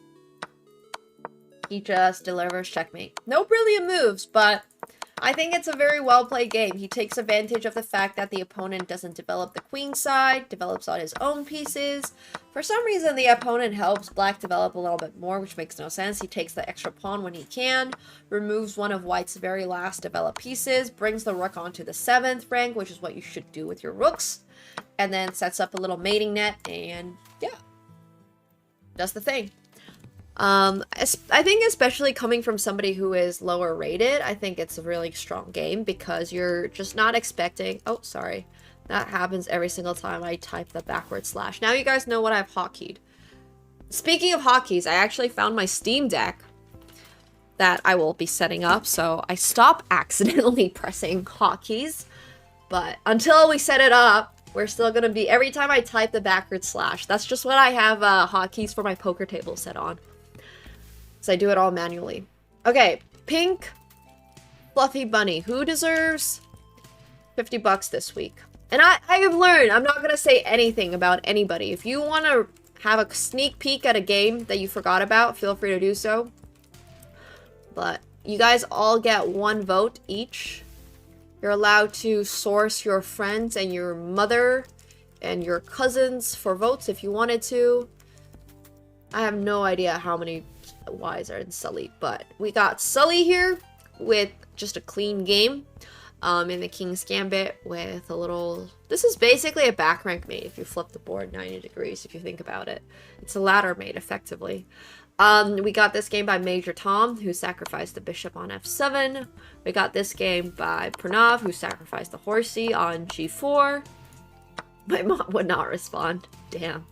he just delivers checkmate. No brilliant moves, but I think it's a very well played game. He takes advantage of the fact that the opponent doesn't develop the queen side, develops on his own pieces. For some reason, the opponent helps black develop a little bit more, which makes no sense. He takes the extra pawn when he can, removes one of white's very last developed pieces, brings the rook onto the 7th rank, which is what you should do with your rooks, and then sets up a little mating net, and yeah. Does the thing. I think especially coming from somebody who is lower rated, I think it's a really strong game because you're just not expecting... Oh, sorry. That happens every single time I type the backward slash. Now you guys know what I've hotkeyed. Speaking of hotkeys, I actually found my Steam Deck that I will be setting up, so I stop accidentally pressing hotkeys. But until we set it up, we're still gonna be, every time I type the backward slash, that's just what I have hotkeys for my poker table set on. So I do it all manually. Okay, pink fluffy bunny. Who deserves 50 bucks this week? And I have learned, I'm not gonna say anything about anybody. If you wanna have a sneak peek at a game that you forgot about, feel free to do so. But you guys all get 1 vote each. You're allowed to source your friends and your mother and your cousins for votes if you wanted to. I have no idea how many Ys are in Sully, but we got Sully here with just a clean game in the King's Gambit with a little... This is basically a back rank mate if you flip the board 90 degrees, if you think about it. It's a ladder mate, effectively. We got this game by Major Tom, who sacrificed the bishop on f7. We got this game by Pranav, who sacrificed the horsey on g4. My mom would not respond. Damn.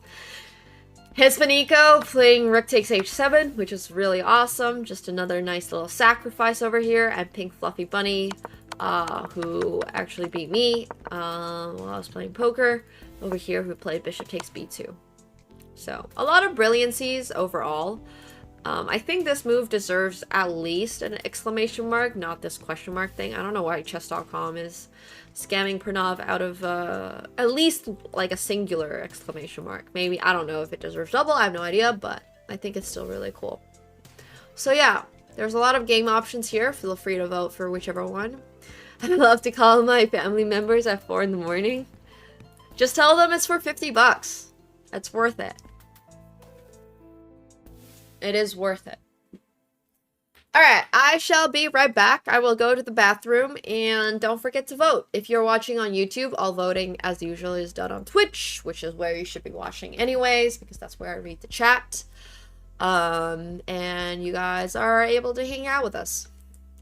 Hispanico playing rook takes h7, which is really awesome. Just another nice little sacrifice over here. And Pink Fluffy Bunny, who actually beat me while I was playing poker over here, who played bishop takes b2. So, a lot of brilliancies overall. I think this move deserves at least an exclamation mark, not this question mark thing. I don't know why chess.com is scamming Pranav out of at least like a singular exclamation mark. Maybe, I don't know if it deserves double, I have no idea, but I think it's still really cool. So yeah, there's a lot of game options here. Feel free to vote for whichever one. I love to call my family members at 4 in the morning. Just tell them it's for 50 bucks. That's worth it. It is worth it. Alright, I shall be right back. I will go to the bathroom, and don't forget to vote. If you're watching on YouTube, all voting, as usual, is done on Twitch, which is where you should be watching anyways, because that's where I read the chat. And you guys are able to hang out with us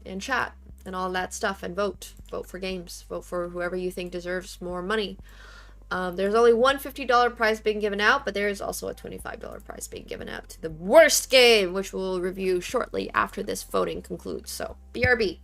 and chat and all that stuff and vote for games, vote for whoever you think deserves more money. There's only one $50 prize being given out, but there is also a $25 prize being given out to the worst game, which we'll review shortly after this voting concludes. So BRB.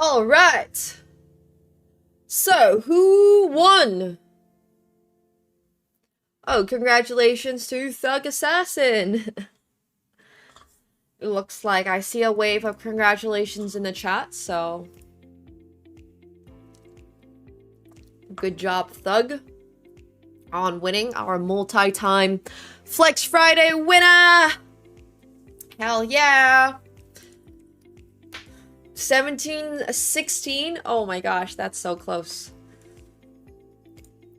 All right. So, who won? Oh, congratulations to Thug Assassin. It looks like I see a wave of congratulations in the chat, so good job, Thug, on winning our multi-time Flex Friday winner. Hell yeah. 17-16. Oh my gosh, that's so close.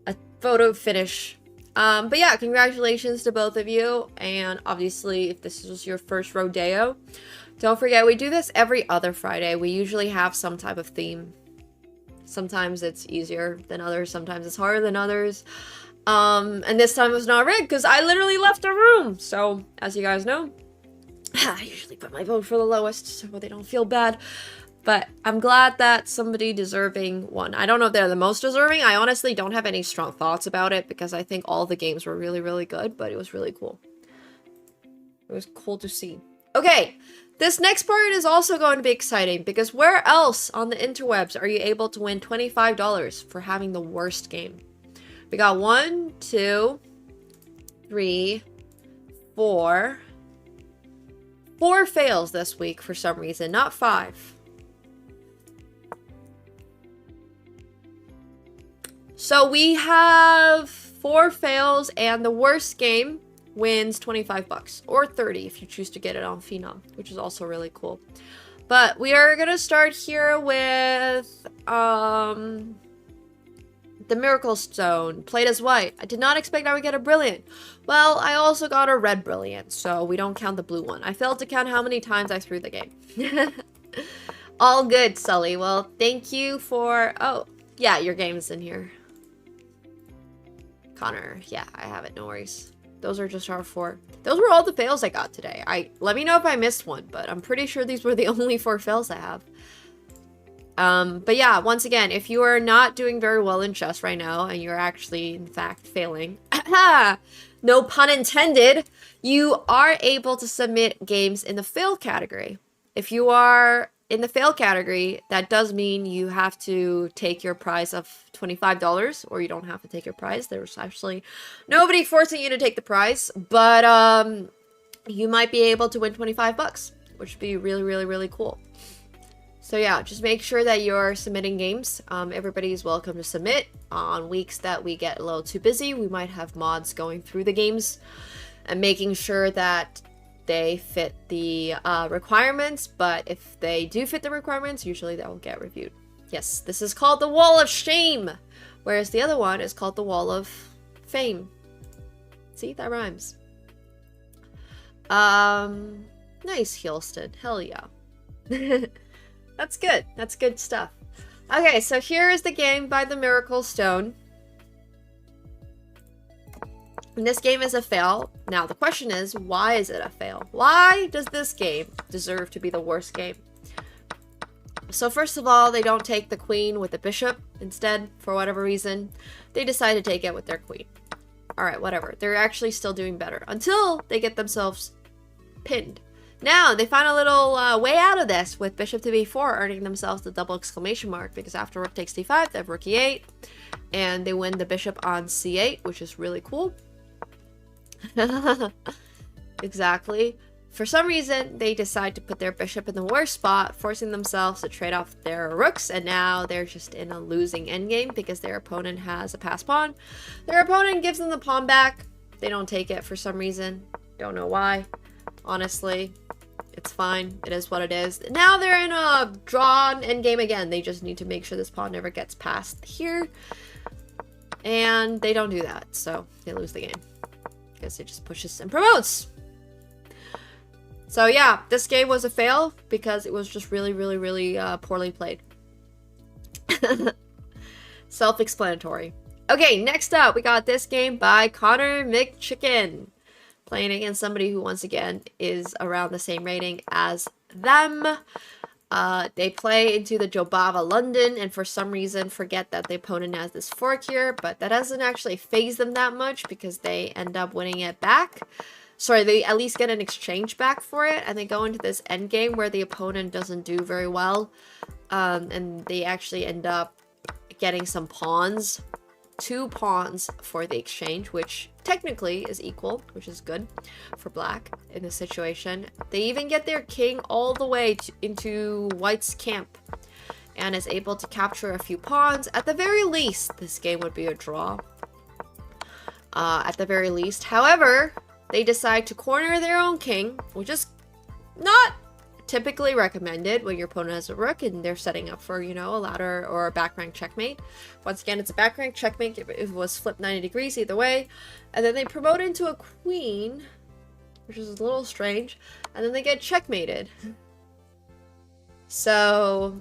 A photo finish. But yeah, congratulations to both of you. And obviously, if this was your first rodeo, don't forget we do this every other Friday. We usually have some type of theme. Sometimes it's easier than others. Sometimes it's harder than others. And this time it was not rigged because I literally left the room. So, as you guys know, I usually put my vote for the lowest so they don't feel bad. But I'm glad that somebody deserving won. I don't know if they're the most deserving. I honestly don't have any strong thoughts about it because I think all the games were really, really good, but it was really cool. It was cool to see. Okay, this next part is also going to be exciting because where else on the interwebs are you able to win $25 for having the worst game? We got 1, 2, 3, 4. 4 fails this week for some reason, not 5. So we have 4 fails, and the worst game wins $25 or 30 if you choose to get it on Phenom, which is also really cool. But we are gonna start here with the Miracle Stone, played as white. I did not expect I would get a brilliant. Well, I also got a red brilliant, so we don't count the blue one. I failed to count how many times I threw the game. All good, Sully. Well, thank you for... Oh, yeah, your game is in here. Connor, yeah, I have it, no worries. Those are just our 4. Those were all the fails I got today. Let me know if I missed one, but I'm pretty sure these were the only 4 fails I have. But yeah, once again, if you are not doing very well in chess right now, and you're actually, in fact, failing, no pun intended, you are able to submit games in the fail category. If you are in the fail category, that does mean you have to take your prize of $25, or you don't have to take your prize. There's actually nobody forcing you to take the prize, but you might be able to win $25, which would be really, really, really cool. So yeah, just make sure that you're submitting games. Everybody is welcome to submit. On weeks that we get a little too busy, we might have mods going through the games and making sure that they fit the requirements, but if they do fit the requirements, usually that will get reviewed. Yes, this is called the Wall of Shame, whereas the other one is called the Wall of Fame. See, that rhymes. Nice, Helston. Hell yeah. That's good. That's good stuff. Okay, so here is the game by the Miracle Stone. And this game is a fail. Now, the question is, why is it a fail? Why does this game deserve to be the worst game? So first of all, they don't take the queen with the bishop. Instead, for whatever reason, they decide to take it with their queen. Alright, whatever. They're actually still doing better. Until they get themselves pinned. Now, they find a little way out of this with bishop to b4, earning themselves the double exclamation mark. Because after rook takes d5, they have rook e8. And they win the bishop on c8, which is really cool. Exactly. For some reason, they decide to put their bishop in the worst spot, forcing themselves to trade off their rooks, and now they're just in a losing endgame because their opponent has a passed pawn. Their opponent gives them the pawn back. They don't take it for some reason. Don't know why. Honestly, it's fine. It is what it is. Now they're in a drawn endgame again. They just need to make sure this pawn never gets past here. And they don't do that, so they lose the game. Because it just pushes and promotes. So yeah, this game was a fail because it was just really, really, really poorly played. Self-explanatory. Okay, next up, we got this game by Connor McChicken. Playing against somebody who, once again, is around the same rating as them. They play into the Jobava London, and for some reason forget that the opponent has this fork here, but that doesn't actually phase them that much because they end up winning it back. Sorry, they at least get an exchange back for it, and they go into this endgame where the opponent doesn't do very well. And they actually end up getting some pawns. 2 pawns for the exchange, which technically is equal, which is good for black in this situation. They even get their king all the way into white's camp and is able to capture a few pawns. At the very least, this game would be a draw. At the very least. However, they decide to corner their own king, which is not typically recommended when your opponent has a rook and they're setting up for, you know, a ladder or a back rank checkmate. Once again, it's a back rank checkmate. It was flipped 90 degrees either way. And then they promote into a queen, which is a little strange. And then they get checkmated. So,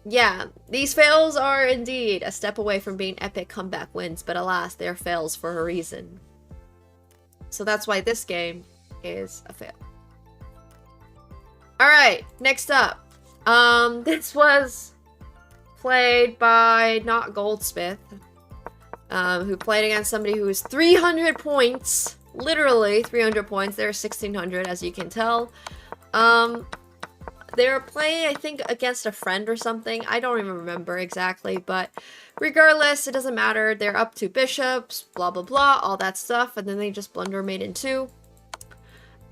yeah, these fails are indeed a step away from being epic comeback wins, but alas, they're fails for a reason. So that's why this game is a fail. Alright, next up. This was played by not Goldsmith, who played against somebody who was 300 points. Literally 300 points. They're 1600, as you can tell. They were playing, I think, against a friend or something. I don't even remember exactly, but regardless, it doesn't matter. They're up 2 bishops, blah, blah, blah, all that stuff, and then they just blunder mate in 2.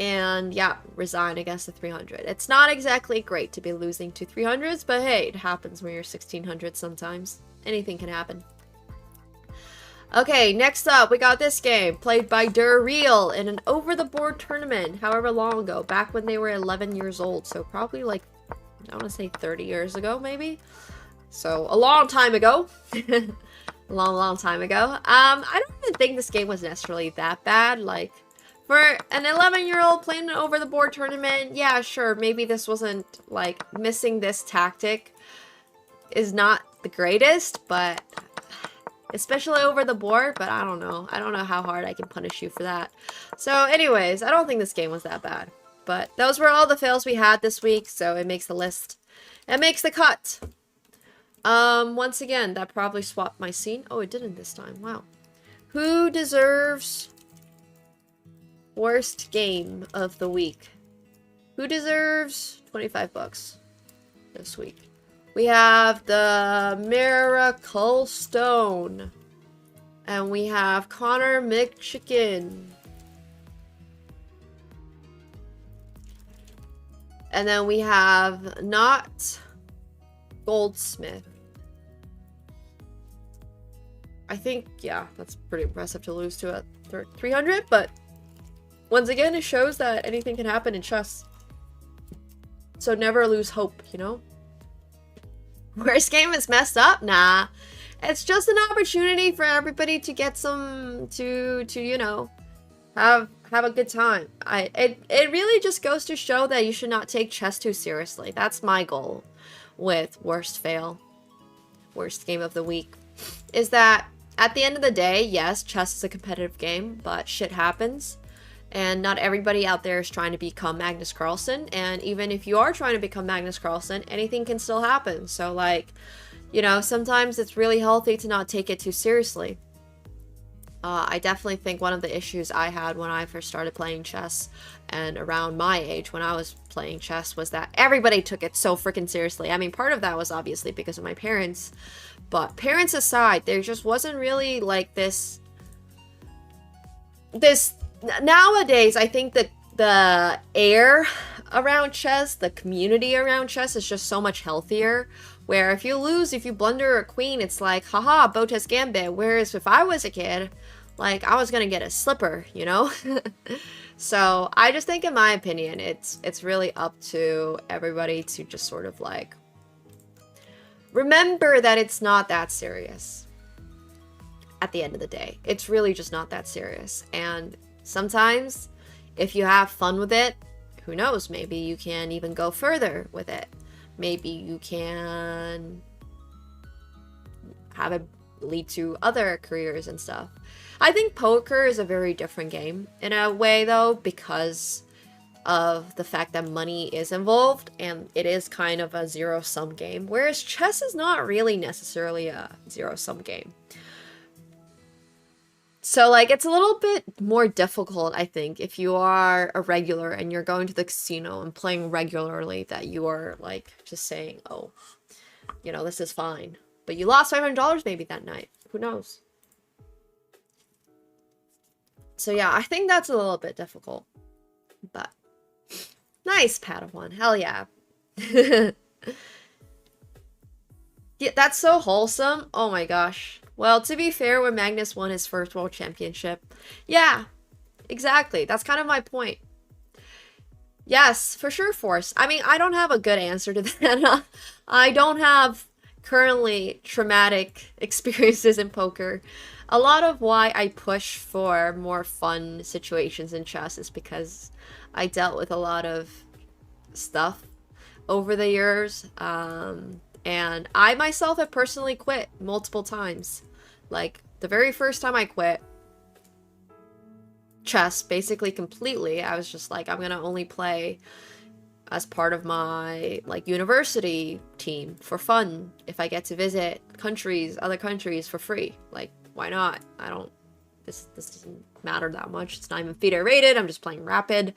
And yeah, resign against the 300. It's not exactly great to be losing to 300s, but hey, it happens when you're 1600 sometimes. Anything can happen. Okay, next up, we got this game, played by Durreal in an over-the-board tournament, however long ago, back when they were 11 years old, so probably like, I want to say 30 years ago, maybe? So, a long time ago. A long time ago. I don't even think this game was necessarily that bad, like, for an 11-year-old playing an over-the-board tournament, yeah, sure, maybe this wasn't, like, missing this tactic is not the greatest, but especially over the board, but I don't know. I don't know how hard I can punish you for that. So anyways, I don't think this game was that bad. But those were all the fails we had this week, so it makes the list. It makes the cut. Once again, that probably swapped my scene. Oh, it didn't this time. Wow. Who deserves worst game of the week? Who deserves 25 bucks this week? We have the Miracle Stone. And we have Connor McChicken. And then we have Not Goldsmith. I think, yeah, that's pretty impressive to lose to at 300, but once again, it shows that anything can happen in chess. So never lose hope, you know? Worst game is messed up? Nah. It's just an opportunity for everybody to get some, to you know, have a good time. It really just goes to show that you should not take chess too seriously. That's my goal with worst fail, worst game of the week, is that at the end of the day, yes, chess is a competitive game, but shit happens. And not everybody out there is trying to become Magnus Carlsen. And even if you are trying to become Magnus Carlsen, anything can still happen. So, like, you know, sometimes it's really healthy to not take it too seriously. I definitely think one of the issues I had when I first started playing chess and around my age when I was playing chess was that everybody took it so freaking seriously. I mean, part of that was obviously because of my parents. But parents aside, there just wasn't really like this nowadays, I think that the air around chess, the community around chess is just so much healthier. Where if you lose, if you blunder a queen, it's like, haha, Botes Gambit. Whereas if I was a kid, like, I was gonna get a slipper, you know? So I just think, in my opinion, it's really up to everybody to just sort of like remember that it's not that serious. At the end of the day, it's really just not that serious. And sometimes, if you have fun with it, who knows, maybe you can even go further with it. Maybe you can have it lead to other careers and stuff. I think poker is a very different game in a way, though, because of the fact that money is involved and it is kind of a zero-sum game, whereas chess is not really necessarily a zero-sum game. So, like, it's a little bit more difficult, I think, if you are a regular and you're going to the casino and playing regularly, that you are, like, just saying, oh, you know, this is fine. But you lost $500 maybe that night. Who knows? So yeah, I think that's a little bit difficult. But nice, Padawan. Hell yeah. Yeah, that's so wholesome. Oh my gosh. Well, to be fair, when Magnus won his first world championship. Yeah, exactly. That's kind of my point. Yes, for sure, Force. I mean, I don't have a good answer to that. I don't have currently traumatic experiences in poker. A lot of why I push for more fun situations in chess is because I dealt with a lot of stuff over the years. And I myself have personally quit multiple times. Like, the very first time I quit chess, basically completely, I was just like, I'm gonna only play as part of my, like, university team for fun. If I get to visit other countries for free. Like, why not? This doesn't matter that much. It's not even FIRDAY rated. I'm just playing rapid.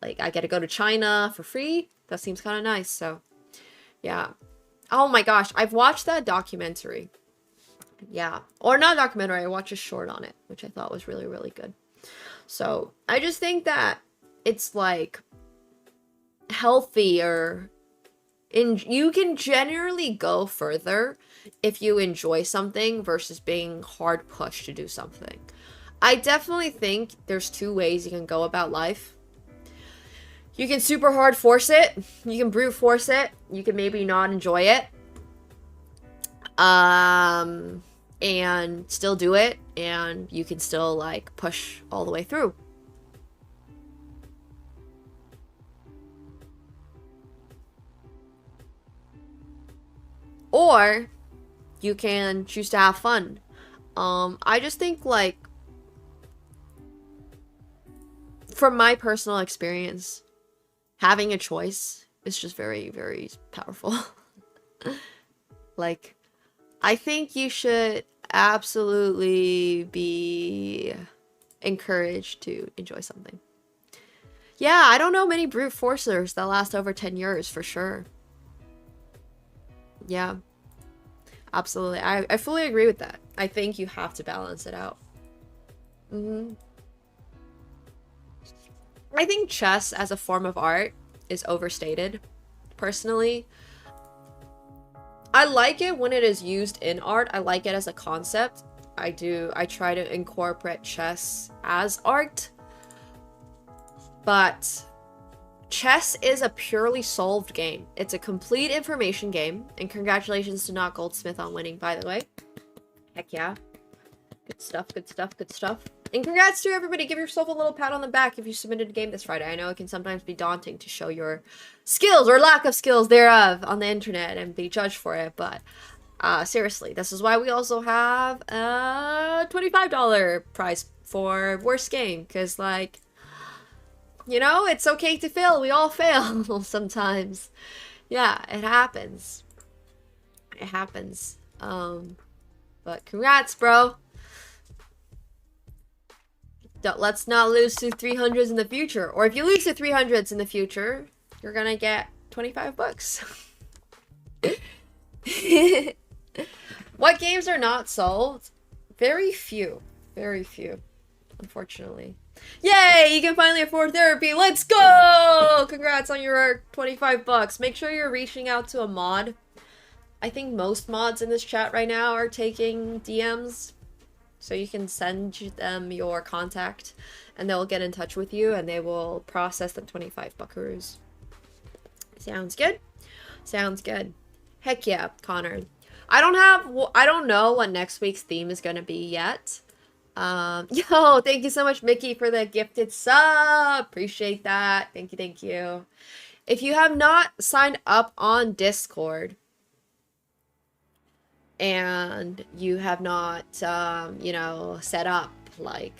Like, I get to go to China for free. That seems kind of nice, so yeah. Oh my gosh, I've watched that documentary. Yeah. Or not documentary, I watched a short on it, which I thought was really, really good. So, I just think that it's, like, healthier. You can generally go further if you enjoy something versus being hard pushed to do something. I definitely think there's two ways you can go about life. You can super hard force it. You can brute force it. You can maybe not enjoy it. And still do it. And you can still, like, push all the way through. Or you can choose to have fun. I just think, like, from my personal experience, having a choice is just very, very powerful. Like, I think you should absolutely be encouraged to enjoy something. Yeah, I don't know many brute forcers that last over 10 years for sure. Yeah, absolutely. I fully agree with that. I think you have to balance it out. I think chess as a form of art is overstated, personally. I like it when it is used in art. I like it as a concept. I try to incorporate chess as art. But chess is a purely solved game. It's a complete information game. And congratulations to Not Goldsmith on winning, by the way. Heck yeah. Good stuff, good stuff, good stuff. And congrats to everybody. Give yourself a little pat on the back if you submitted a game this Friday. I know it can sometimes be daunting to show your skills or lack of skills thereof on the internet and be judged for it. But seriously, this is why we also have a $25 prize for worst game. Because, like, you know, it's okay to fail. We all fail sometimes. Yeah, it happens. It happens. But congrats, bro. Let's not lose to 300s in the future. Or if you lose to 300s in the future, you're gonna get 25 bucks. What games are not solved? Very few. Very few. Unfortunately. Yay! You can finally afford therapy. Let's go! Congrats on your 25 bucks. Make sure you're reaching out to a mod. I think most mods in this chat right now are taking DMs. So you can send them your contact and they'll get in touch with you and they will process the 25 buckaroos. Sounds good? Sounds good. Heck yeah, Connor. I don't know what next week's theme is going to be yet. Yo, thank you so much, Mickey, for the gifted sub. Appreciate that. Thank you, thank you. If you have not signed up on Discord, and you have not, you know, set up, like,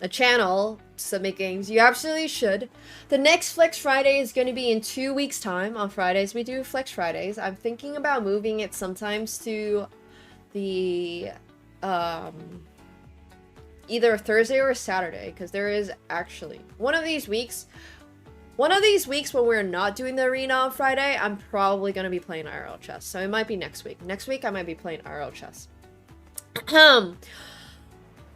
a channel to submit games, you absolutely should. The next Flex Friday is going to be in 2 weeks' time. On Fridays, we do Flex Fridays. I'm thinking about moving it sometimes to the, either a Thursday or a Saturday, because there is actually, one of these weeks, one of these weeks when we're not doing the arena on Friday, I'm probably gonna be playing IRL chess. So it might be next week. Next week I might be playing IRL chess.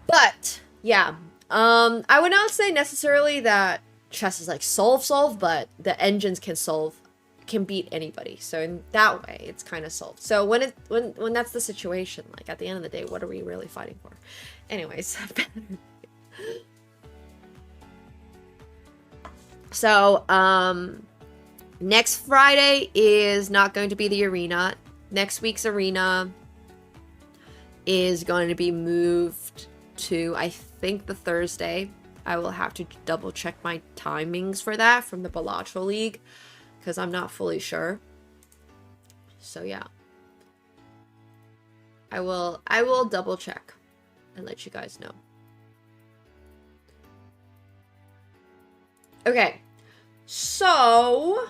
But yeah, I would not say necessarily that chess is like solve, but the engines can beat anybody. So in that way, it's kind of solved. So when that's the situation, like at the end of the day, what are we really fighting for? Anyways. So, next Friday is not going to be the arena. Next week's arena is going to be moved to, I think, the Thursday. I will have to double check my timings for that from the Bilateral League, because I'm not fully sure. So yeah. I will double check and let you guys know. Okay, so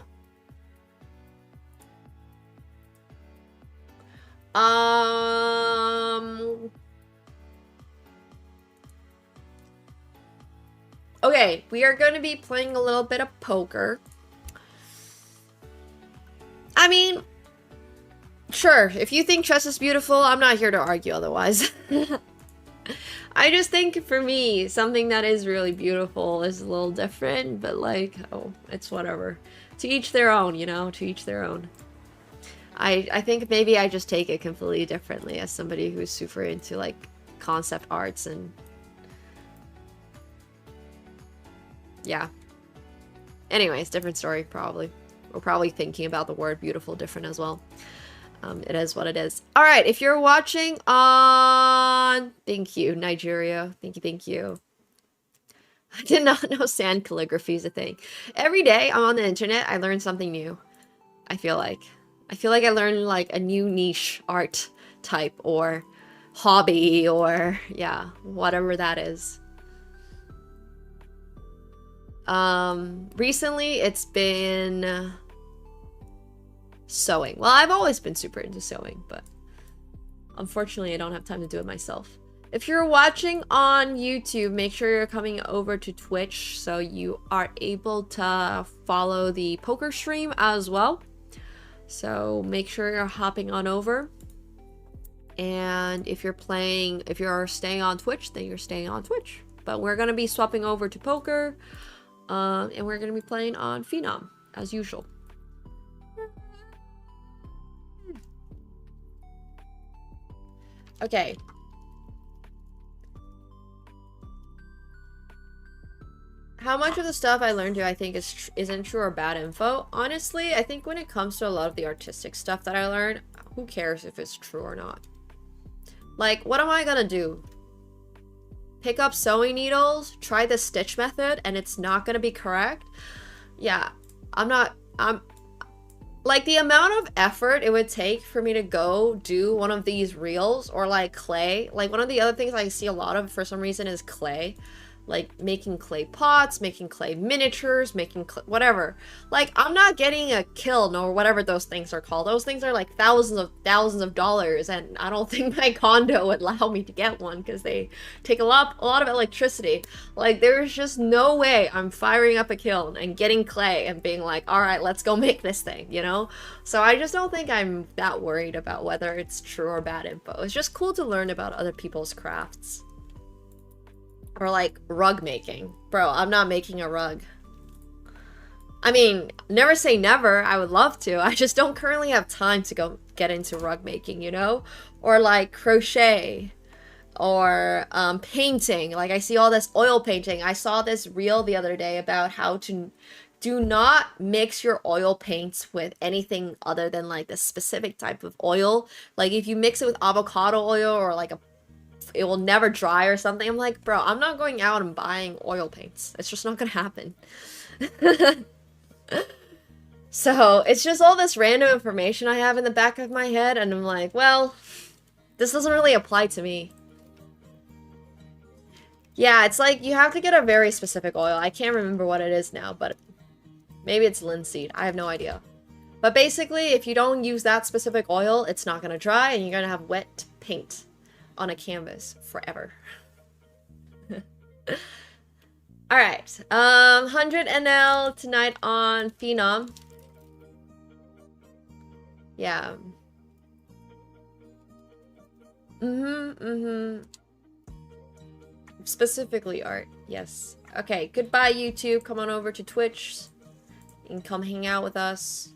okay, we are going to be playing a little bit of poker. I mean, sure, if you think chess is beautiful, I'm not here to argue otherwise. I just think for me, something that is really beautiful is a little different, but like, oh, it's whatever. To each their own, you know, to each their own. I think maybe I just take it completely differently as somebody who's super into like concept arts and yeah. Anyways, different story probably. We're probably thinking about the word beautiful different as well. It is what it is. All right, if you're watching on... Thank you, Nigeria. Thank you. I did not know sand calligraphy is a thing. Every day I'm on the internet, I learn something new. I feel like I learn like a new niche art type or hobby or yeah, whatever that is. Recently it's been sewing. Well, I've always been super into sewing, but unfortunately I don't have time to do it myself. If you're watching on YouTube, make sure you're coming over to Twitch so you are able to follow the poker stream as well. So make sure you're hopping on over. And if you're staying on Twitch, then you're staying on Twitch. But we're going to be swapping over to poker. And we're going to be playing on Phenom, as usual. Okay. How much of the stuff I learned here I think isn't true or bad info? Honestly, I think when it comes to a lot of the artistic stuff that I learned, who cares if it's true or not? Like, what am I gonna do? Pick up sewing needles, try the stitch method, and it's not gonna be correct? Yeah, I'm like, the amount of effort it would take for me to go do one of these reels or like clay. Like, one of the other things I see a lot of for some reason is clay. Like making clay pots, making clay miniatures, making whatever. Like, I'm not getting a kiln or whatever those things are called. Those things are like thousands of dollars, and I don't think my condo would allow me to get one because they take a lot of electricity. Like, there's just no way I'm firing up a kiln and getting clay and being like, all right, let's go make this thing, you know? So I just don't think I'm that worried about whether it's true or bad info. It's just cool to learn about other people's crafts. Or like rug making. Bro, I'm not making a rug. I mean, never say never. I would love to. I just don't currently have time to go get into rug making, you know? Or like crochet. Or painting. Like, I see all this oil painting. I saw this reel the other day about how to do not mix your oil paints with anything other than like the specific type of oil. Like, if you mix it with avocado oil or like it will never dry or something. I'm like, bro, I'm not going out and buying oil paints. It's just not gonna happen. So it's just all this random information I have in the back of my head, and I'm like, well, this doesn't really apply to me. Yeah, it's like you have to get a very specific oil. I can't remember what it is now, but maybe it's linseed. I have no idea. But basically, if you don't use that specific oil, it's not gonna dry, and you're gonna have wet paint on a canvas forever. All right. 100 NL tonight on Phenom. Yeah. Specifically art. Yes. Okay. Goodbye, YouTube. Come on over to Twitch and come hang out with us.